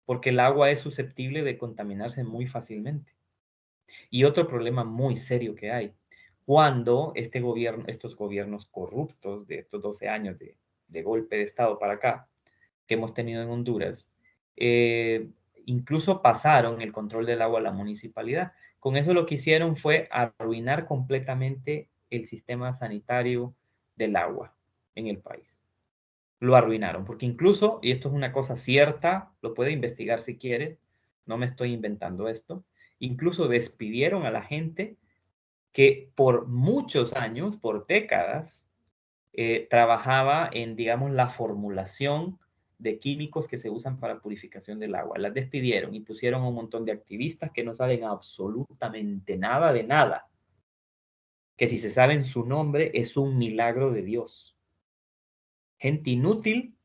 porque el agua es susceptible de contaminarse muy fácilmente. Y otro problema muy serio que hay, cuando estos gobiernos corruptos de estos 12 años de golpe de Estado para acá, que hemos tenido en Honduras, incluso pasaron el control del agua a la municipalidad. Con eso lo que hicieron fue arruinar completamente el sistema sanitario del agua en el país. Lo arruinaron, porque incluso, y esto es una cosa cierta, lo puede investigar si quiere, no me estoy inventando esto, incluso despidieron a la gente que por muchos años, por décadas, trabajaba en, digamos, la formulación de químicos que se usan para purificación del agua. Las despidieron y pusieron a un montón de activistas que no saben absolutamente nada de nada, que si se saben su nombre es un milagro de Dios. Gente inútil,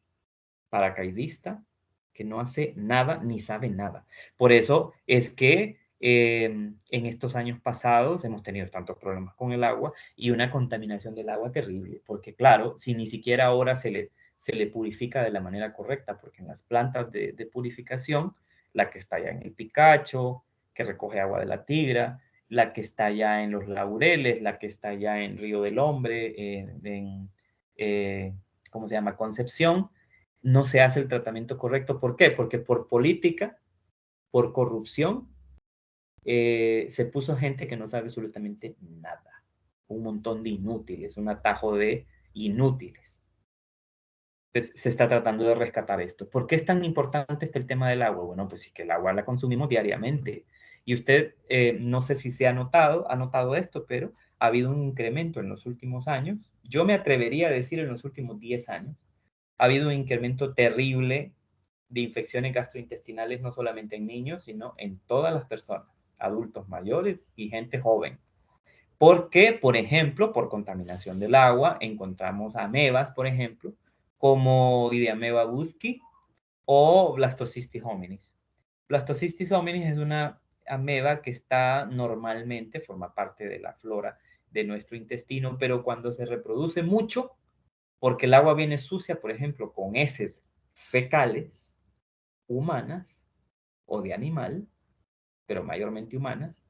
paracaidista, que no hace nada ni sabe nada. Por eso es que en estos años pasados hemos tenido tantos problemas con el agua y una contaminación del agua terrible, porque claro, si ni siquiera ahora se le purifica de la manera correcta, porque en las plantas de purificación, la que está allá en el Picacho, que recoge agua de la Tigra, la que está allá en los Laureles, la que está allá en Río del Hombre, ¿cómo se llama? Concepción, no se hace el tratamiento correcto. ¿Por qué? Porque por política, por corrupción, se puso gente que no sabe absolutamente nada. Un montón de inútiles, un atajo de inútiles. Entonces, se está tratando de rescatar esto. ¿Por qué es tan importante el tema del agua? Bueno, pues sí que el agua la consumimos diariamente. Y usted, no sé si se ha notado esto, pero ha habido un incremento en los últimos años. Yo me atrevería a decir en los últimos 10 años, ha habido un incremento terrible de infecciones gastrointestinales, no solamente en niños, sino en todas las personas, adultos mayores y gente joven. Porque, por ejemplo, por contaminación del agua, encontramos amebas, por ejemplo, como Didiameba buschi o Blastocystis hominis. Blastocystis hominis es una ameba que está normalmente, forma parte de la flora de nuestro intestino, pero cuando se reproduce mucho, porque el agua viene sucia, por ejemplo, con heces fecales humanas o de animal, pero mayormente humanas,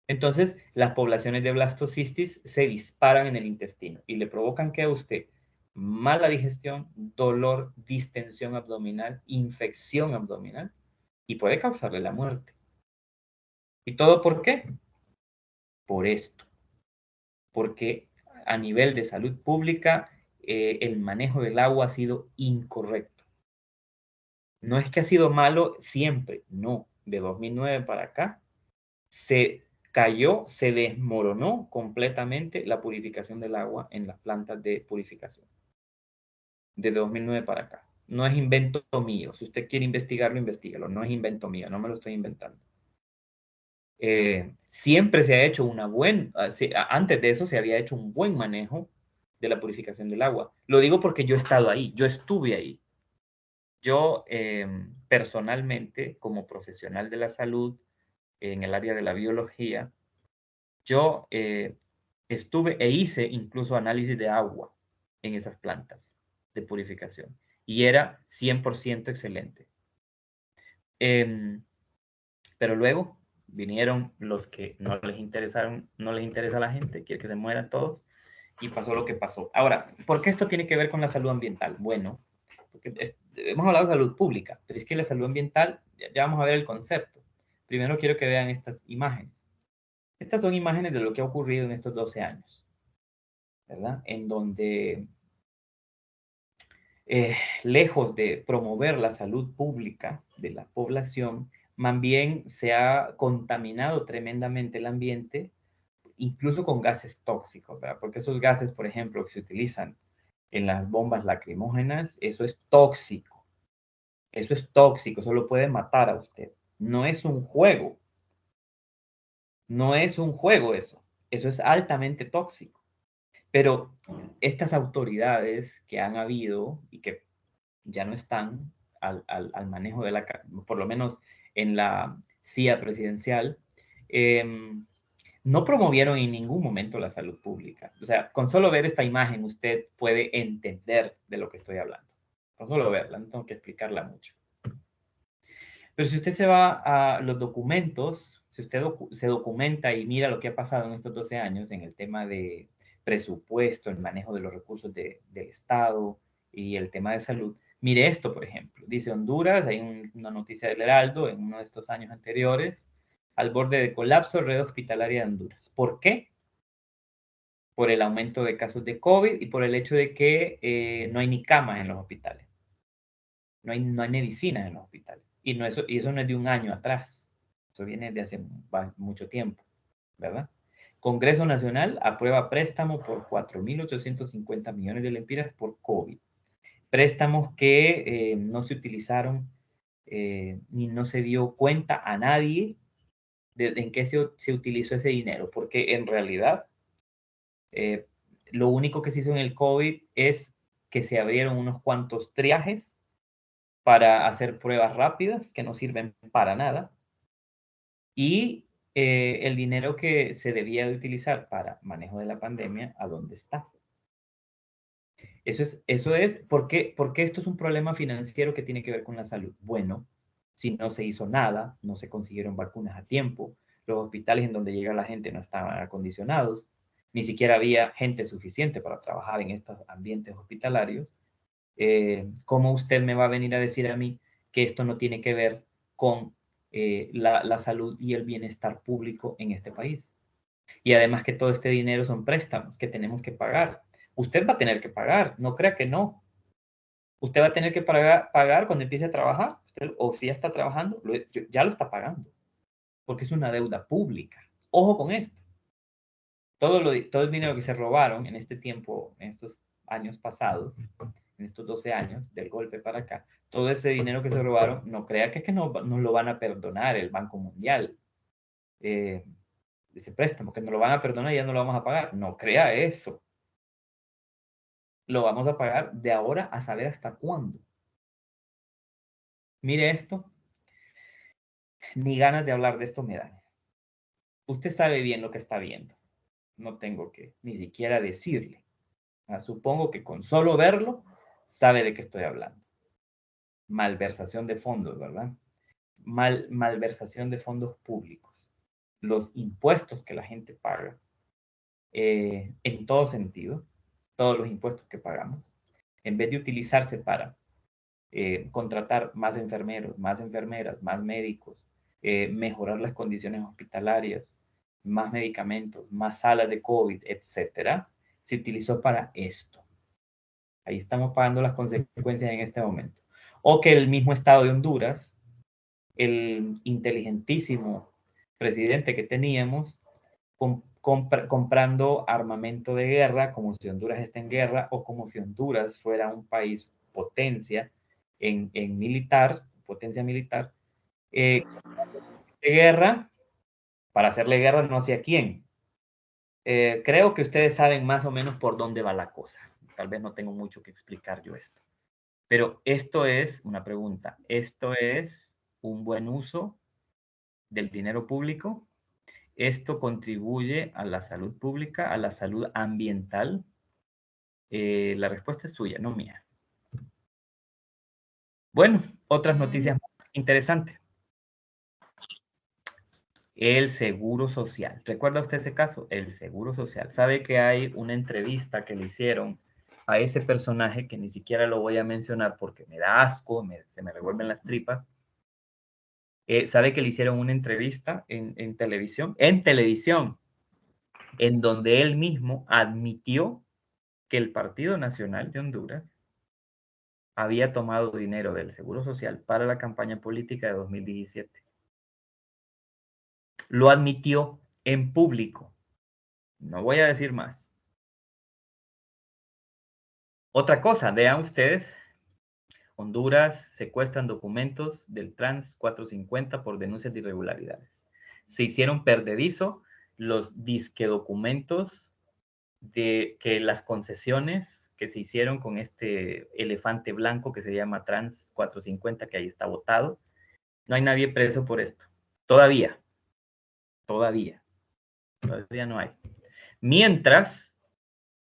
entonces las poblaciones de blastocistis se disparan en el intestino y le provocan que a usted mala digestión, dolor, distensión abdominal, infección abdominal y puede causarle la muerte. ¿Y todo por qué? Por esto, porque a nivel de salud pública el manejo del agua ha sido incorrecto. No es que ha sido malo siempre, no. De 2009 para acá se cayó, se desmoronó completamente la purificación del agua en las plantas de purificación. De 2009 para acá. No es invento mío. Si usted quiere investigarlo, investigalo. No es invento mío, no me lo estoy inventando. Siempre se ha hecho una buena, antes de eso se había hecho un buen manejo de la purificación del agua. Lo digo porque yo he estado ahí, yo estuve ahí. Yo personalmente, como profesional de la salud, en el área de la biología, yo estuve e hice incluso análisis de agua en esas plantas de purificación y era 100% excelente. Pero luego vinieron los que no les interesaron, no les interesa a la gente, quiere que se mueran todos y pasó lo que pasó. Ahora, ¿por qué esto tiene que ver con la salud ambiental? Bueno, porque hemos hablado de salud pública, pero es que la salud ambiental, ya vamos a ver el concepto. Primero quiero que vean estas imágenes. Estas son imágenes de lo que ha ocurrido en estos 12 años, ¿verdad? En donde, lejos de promover la salud pública de la población, más bien se ha contaminado tremendamente el ambiente, incluso con gases tóxicos, ¿verdad? Porque esos gases, por ejemplo, que se utilizan en las bombas lacrimógenas, eso es tóxico. Eso es tóxico, eso lo puede matar a usted. No es un juego. No es un juego eso. Eso es altamente tóxico. Pero estas autoridades que han habido y que ya no están al manejo de por lo menos en la CIA presidencial, no promovieron en ningún momento la salud pública. O sea, con solo ver esta imagen usted puede entender de lo que estoy hablando. Con solo verla, no tengo que explicarla mucho. Pero si usted se va a los documentos, si usted se documenta y mira lo que ha pasado en estos 12 años en el tema de presupuesto, el manejo de los recursos del Estado y el tema de salud, mire esto, por ejemplo. Dice Honduras, hay una noticia del Heraldo en uno de estos años anteriores, al borde de colapso, red hospitalaria de Honduras. ¿Por qué? Por el aumento de casos de COVID y por el hecho de que no hay ni camas en los hospitales. No hay medicinas en los hospitales. Y eso no es de un año atrás. Eso viene de hace mucho tiempo, ¿verdad? Congreso Nacional aprueba préstamo por 4.850 millones de lempiras por COVID. Préstamos que no se utilizaron ni no se dio cuenta a nadie en qué se utilizó ese dinero, porque en realidad eh, lo único que se hizo en el COVID es que se abrieron unos cuantos triajes para hacer pruebas rápidas que no sirven para nada y el dinero que se debía de utilizar para manejo de la pandemia, ¿a dónde está? ¿Por qué esto es un problema financiero que tiene que ver con la salud? Bueno, si no se hizo nada, no se consiguieron vacunas a tiempo, los hospitales en donde llega la gente no estaban acondicionados, ni siquiera había gente suficiente para trabajar en estos ambientes hospitalarios, ¿cómo usted me va a venir a decir a mí que esto no tiene que ver con la salud y el bienestar público en este país? Y además que todo este dinero son préstamos que tenemos que pagar. Usted va a tener que pagar, no crea que no. Usted va a tener que pagar cuando empiece a trabajar, o si ya está trabajando, ya lo está pagando, porque es una deuda pública. Ojo con esto. Todo el dinero que se robaron en este tiempo, en estos años pasados, en estos 12 años, del golpe para acá, todo ese dinero que se robaron, no crea que es que no, nos lo van a perdonar el Banco Mundial, ese préstamo, que nos lo van a perdonar y ya no lo vamos a pagar. No crea eso. Lo vamos a pagar de ahora a saber hasta cuándo. Mire esto. Ni ganas de hablar de esto me dan. Usted sabe bien lo que está viendo. No tengo que ni siquiera decirle. Supongo que con solo verlo sabe de qué estoy hablando. Malversación de fondos, ¿verdad? Malversación de fondos públicos. Los impuestos que la gente paga, en todo sentido, todos los impuestos que pagamos, en vez de utilizarse para contratar más enfermeros, más enfermeras, más médicos, mejorar las condiciones hospitalarias, más medicamentos, más salas de COVID, etcétera, se utilizó para esto. Ahí estamos pagando las consecuencias en este momento. O que el mismo Estado de Honduras, el inteligentísimo presidente que teníamos, comprando armamento de guerra, como si Honduras esté en guerra, o como si Honduras fuera un país potencia en militar, potencia militar, de guerra, para hacerle guerra no sé a quién. Creo que ustedes saben más o menos por dónde va la cosa. Tal vez no tengo mucho que explicar yo esto. Pero esto es una pregunta. ¿Esto es un buen uso del dinero público? ¿Esto contribuye a la salud pública, a la salud ambiental? La respuesta es suya, no mía. Bueno, otras noticias interesantes. El Seguro Social. ¿Recuerda usted ese caso? El Seguro Social. ¿Sabe que hay una entrevista que le hicieron a ese personaje que ni siquiera lo voy a mencionar porque me da asco, se me revuelven las tripas? ¿Sabe que le hicieron una entrevista en televisión? En televisión, en donde él mismo admitió que el Partido Nacional de Honduras había tomado dinero del Seguro Social para la campaña política de 2017. Lo admitió en público. No voy a decir más. Otra cosa, vean ustedes, Honduras secuestran documentos del Trans 450 por denuncias de irregularidades. Se hicieron perdedizo los disque documentos de que las concesiones que se hicieron con este elefante blanco que se llama Trans 450, que ahí está votado. No hay nadie preso por esto. Todavía no hay. Mientras,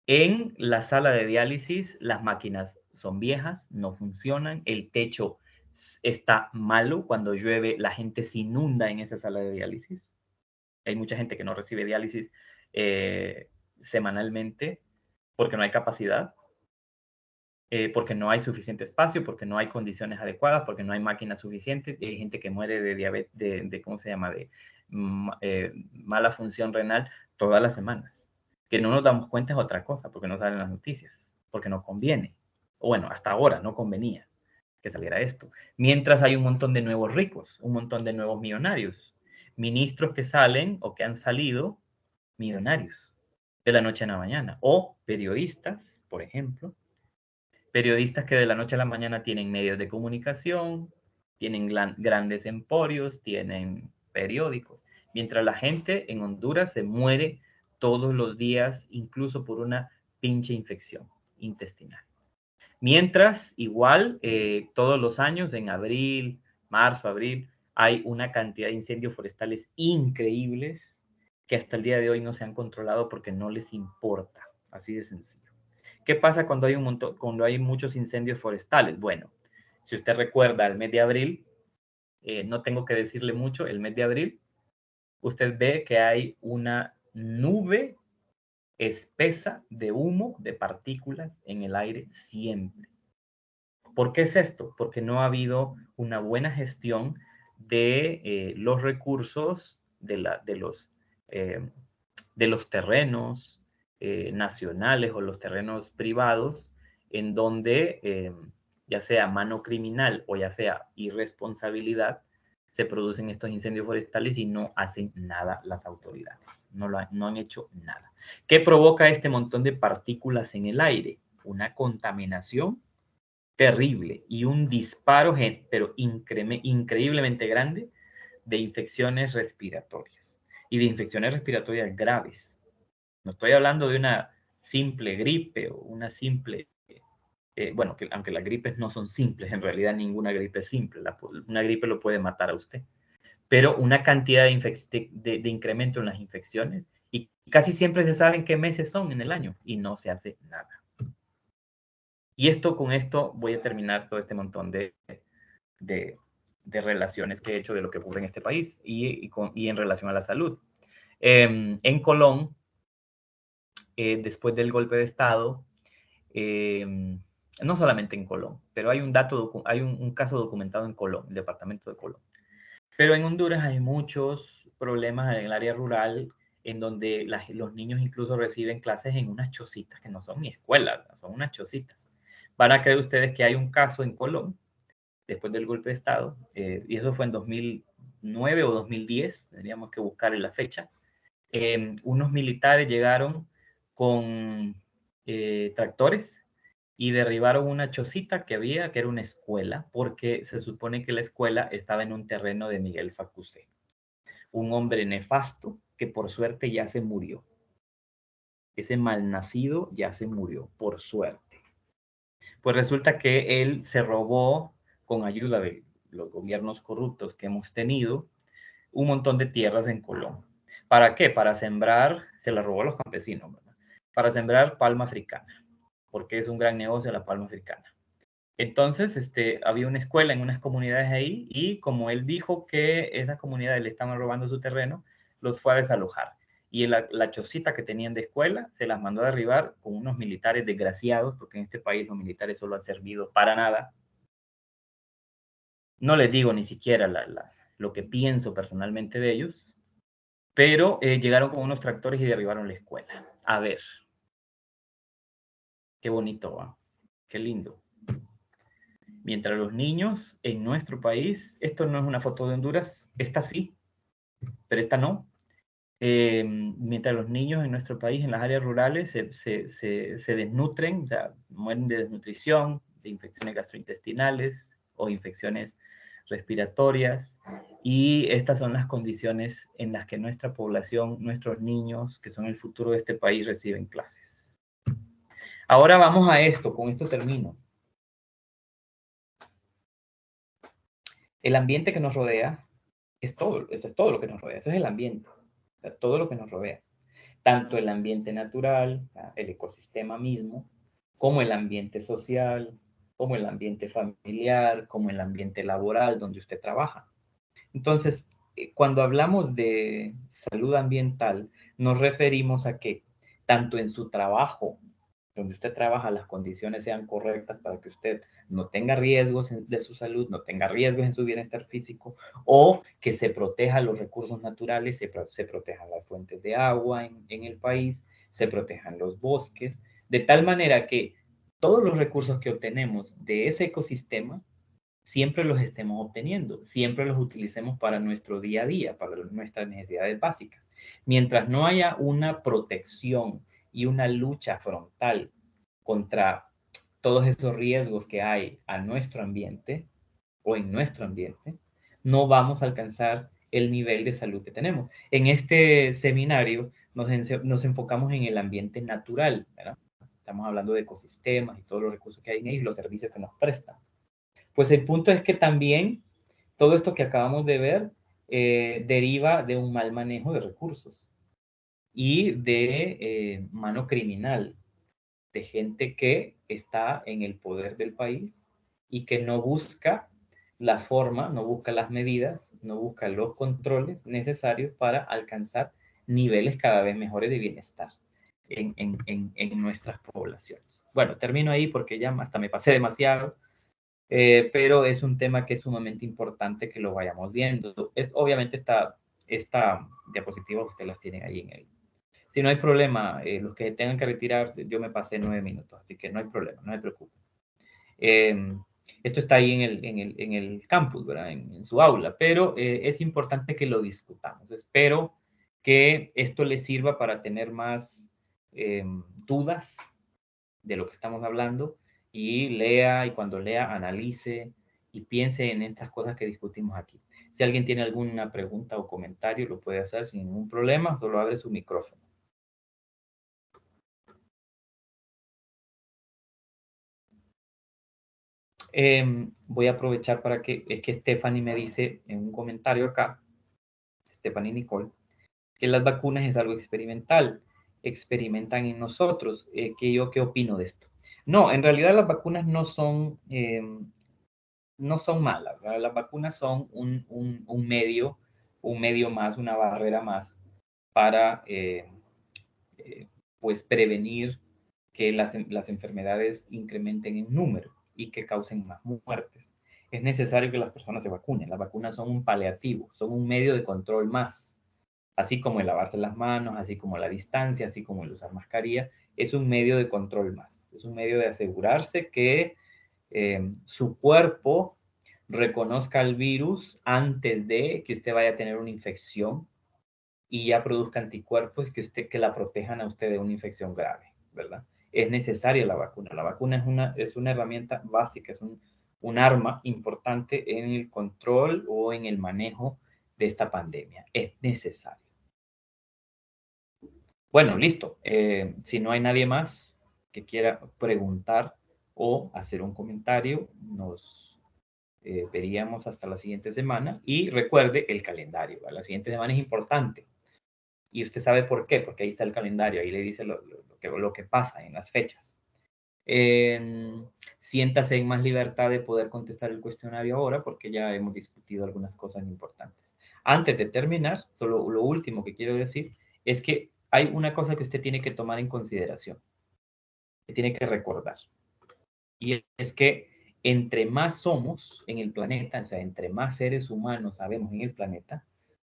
en la sala de diálisis, las máquinas son viejas, no funcionan, el techo está malo, cuando llueve la gente se inunda en esa sala de diálisis. Hay mucha gente que no recibe diálisis semanalmente porque no hay capacidad, porque no hay suficiente espacio, porque no hay condiciones adecuadas, porque no hay máquinas suficientes. Hay gente que muere de diabetes, ¿cómo se llama? De mala función renal todas las semanas. Que no nos damos cuenta es otra cosa, porque no salen las noticias, porque no conviene. O bueno, hasta ahora no convenía que saliera esto. Mientras hay un montón de nuevos ricos, un montón de nuevos millonarios, ministros que salen o que han salido millonarios de la noche a la mañana, o periodistas, por ejemplo, periodistas que de la noche a la mañana tienen medios de comunicación, tienen grandes emporios, tienen periódicos, mientras la gente en Honduras se muere todos los días, incluso por una pinche infección intestinal. Mientras, igual, todos los años, en abril, marzo, abril, hay una cantidad de incendios forestales increíbles que hasta el día de hoy no se han controlado porque no les importa, así de sencillo. ¿Qué pasa cuando cuando hay muchos incendios forestales? Bueno, si usted recuerda el mes de abril, no tengo que decirle mucho, el mes de abril, usted ve que hay una nube espesa de humo, de partículas en el aire siempre. ¿Por qué es esto? Porque no ha habido una buena gestión de los recursos eh, de los terrenos nacionales o los terrenos privados en donde, ya sea mano criminal o ya sea irresponsabilidad, se producen estos incendios forestales y no hacen nada las autoridades. No han hecho nada. ¿Qué provoca este montón de partículas en el aire? Una contaminación terrible y un disparo, pero increíblemente grande, de infecciones respiratorias y de infecciones respiratorias graves. No estoy hablando de una simple gripe o una simple, bueno, que, aunque las gripes no son simples, en realidad ninguna gripe es simple, una gripe lo puede matar a usted, pero una cantidad de incremento en las infecciones, y casi siempre se sabe en qué meses son en el año, y no se hace nada. Y con esto voy a terminar todo este montón de relaciones que he hecho de lo que ocurre en este país y en relación a la salud. En Colón, después del golpe de Estado, no solamente en Colón, pero hay un caso documentado en Colón, el departamento de Colón. Pero en Honduras hay muchos problemas en el área rural en donde los niños incluso reciben clases en unas chocitas que no son ni escuelas, son unas chocitas. Van a creer ustedes que hay un caso en Colón después del golpe de Estado, y eso fue en 2009 o 2010, tendríamos que buscar en la fecha. Unos militares llegaron con tractores y derribaron una chocita que había, que era una escuela, porque se supone que la escuela estaba en un terreno de Miguel Facusé, un hombre nefasto que por suerte ya se murió. Ese malnacido ya se murió, por suerte. Pues resulta que él se robó, con ayuda de los gobiernos corruptos que hemos tenido, un montón de tierras en Colón. ¿Para qué? Para sembrar, se la robó a los campesinos, ¿verdad? Para sembrar palma africana, porque es un gran negocio la palma africana. Entonces, había una escuela en unas comunidades ahí y como él dijo que esas comunidades le estaban robando su terreno, los fue a desalojar. Y la chocita que tenían de escuela se las mandó a derribar con unos militares desgraciados, porque en este país los militares solo han servido para nada. No les digo ni siquiera lo que pienso personalmente de ellos, pero llegaron con unos tractores y derribaron la escuela. A ver, qué bonito, ¿va? Qué lindo. Mientras los niños en nuestro país, esto no es una foto de Honduras, esta sí, pero esta no. Mientras los niños en nuestro país, en las áreas rurales, se desnutren, o sea, mueren de desnutrición, de infecciones gastrointestinales o infecciones respiratorias, y estas son las condiciones en las que nuestra población, nuestros niños, que son el futuro de este país, reciben clases. Ahora vamos a esto, con esto termino. El ambiente que nos rodea eso es todo lo que nos rodea, eso es el ambiente, o sea, todo lo que nos rodea. Tanto el ambiente natural, el ecosistema mismo, como el ambiente social, como el ambiente familiar, como el ambiente laboral donde usted trabaja. Entonces, cuando hablamos de salud ambiental, nos referimos a que tanto en su trabajo, donde usted trabaja, las condiciones sean correctas para que usted no tenga riesgos de su salud, no tenga riesgos en su bienestar físico, o que se protejan los recursos naturales, se protejan las fuentes de agua en el país, se protejan los bosques, de tal manera que todos los recursos que obtenemos de ese ecosistema siempre los estemos obteniendo, siempre los utilicemos para nuestro día a día, para nuestras necesidades básicas. Mientras no haya una protección y una lucha frontal contra todos esos riesgos que hay a nuestro ambiente o en nuestro ambiente, no vamos a alcanzar el nivel de salud que tenemos. En este seminario nos enfocamos en el ambiente natural, ¿verdad? Estamos hablando de ecosistemas y todos los recursos que hay en ellos y los servicios que nos prestan. Pues el punto es que también todo esto que acabamos de ver deriva de un mal manejo de recursos y de mano criminal, de gente que está en el poder del país y que no busca la forma, no busca las medidas, no busca los controles necesarios para alcanzar niveles cada vez mejores de bienestar en nuestras poblaciones. Bueno, termino ahí porque ya hasta me pasé demasiado. Pero es un tema que es sumamente importante que lo vayamos viendo. Obviamente esta diapositiva ustedes las tienen ahí en el. Si no hay problema, los que tengan que retirar, yo me pasé 9 minutos, así que no hay problema, no se preocupen. Esto está ahí en el campus, ¿verdad? En su aula, pero es importante que lo discutamos. Espero que esto les sirva para tener más dudas de lo que estamos hablando y lea, y cuando lea analice y piense en estas cosas que discutimos aquí. Si alguien tiene alguna pregunta o comentario, lo puede hacer sin ningún problema, solo abre su micrófono. Voy a aprovechar para que, es que Stephanie me dice en un comentario acá Stephanie Nicole, que las vacunas es algo experimental, experimentan en nosotros. ¿Qué opino de esto? No, en realidad las vacunas no son malas, ¿verdad? Las vacunas son un medio más, una barrera más para pues prevenir que las enfermedades incrementen en número y que causen más muertes. Es necesario que las personas se vacunen. Las vacunas son un paliativo, son un medio de control más. Así como el lavarse las manos, así como la distancia, así como el usar mascarilla, es un medio de control más. Es un medio de asegurarse que su cuerpo reconozca el virus antes de que usted vaya a tener una infección y ya produzca anticuerpos que la protejan a usted de una infección grave, ¿verdad? Es necesaria la vacuna. La vacuna es una herramienta básica, es un arma importante en el control o en el manejo de esta pandemia. Es necesario. Bueno, listo. Si no hay nadie más que quiera preguntar o hacer un comentario, nos veríamos hasta la siguiente semana. Y recuerde el calendario. La siguiente semana es importante. Y usted sabe por qué, porque ahí está el calendario, ahí le dice lo que pasa en las fechas. Siéntase en más libertad de poder contestar el cuestionario ahora, porque ya hemos discutido algunas cosas importantes. Antes de terminar, solo lo último que quiero decir es que hay una cosa que usted tiene que tomar en consideración, que tiene que recordar, y es que entre más somos en el planeta, o sea, entre más seres humanos sabemos en el planeta,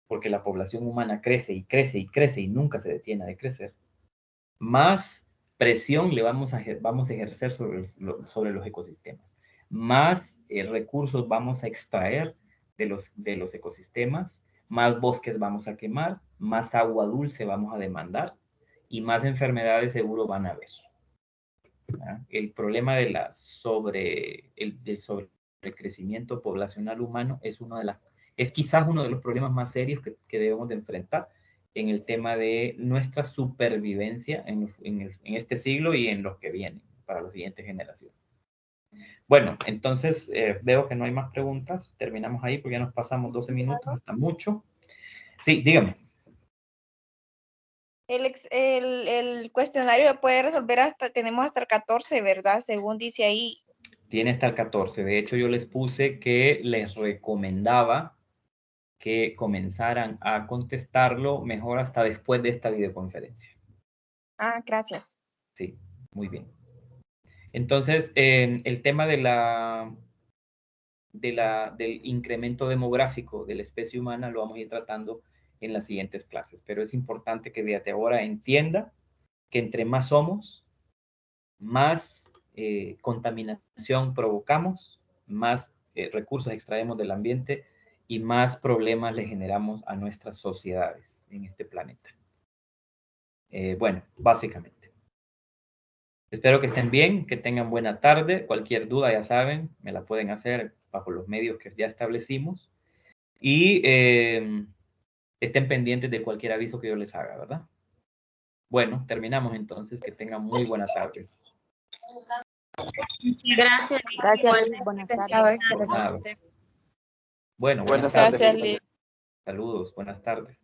porque la población humana crece y crece y crece y nunca se detiene de crecer, más presión le vamos a ejercer sobre los ecosistemas, más recursos vamos a extraer de los ecosistemas, más bosques vamos a quemar, más agua dulce vamos a demandar y más enfermedades seguro van a haber. ¿Ah? El problema del sobrecrecimiento poblacional humano es quizás uno de los problemas más serios que debemos de enfrentar en el tema de nuestra supervivencia en este siglo y en los que vienen para las siguientes generaciones. Bueno, entonces veo que no hay más preguntas. Terminamos ahí porque ya nos pasamos 12 minutos, hasta mucho. Sí, dígame. El cuestionario puede resolver tenemos hasta el 14, ¿verdad? Según dice ahí. Tiene hasta el 14. De hecho, yo les puse que les recomendaba que comenzaran a contestarlo mejor hasta después de esta videoconferencia. Ah, gracias. Sí, muy bien. Entonces, el tema del incremento demográfico de la especie humana lo vamos a ir tratando en las siguientes clases, pero es importante que desde ahora entienda que entre más somos, más contaminación provocamos, más recursos extraemos del ambiente y más problemas le generamos a nuestras sociedades en este planeta. Bueno, básicamente. Espero que estén bien, que tengan buena tarde. Cualquier duda, ya saben, me la pueden hacer bajo los medios que ya establecimos. Y estén pendientes de cualquier aviso que yo les haga, ¿verdad? Bueno, terminamos entonces. Que tengan muy buena tarde. Sí, gracias. Gracias, buenas tardes. Bueno, buenas tardes. Saludos, buenas tardes.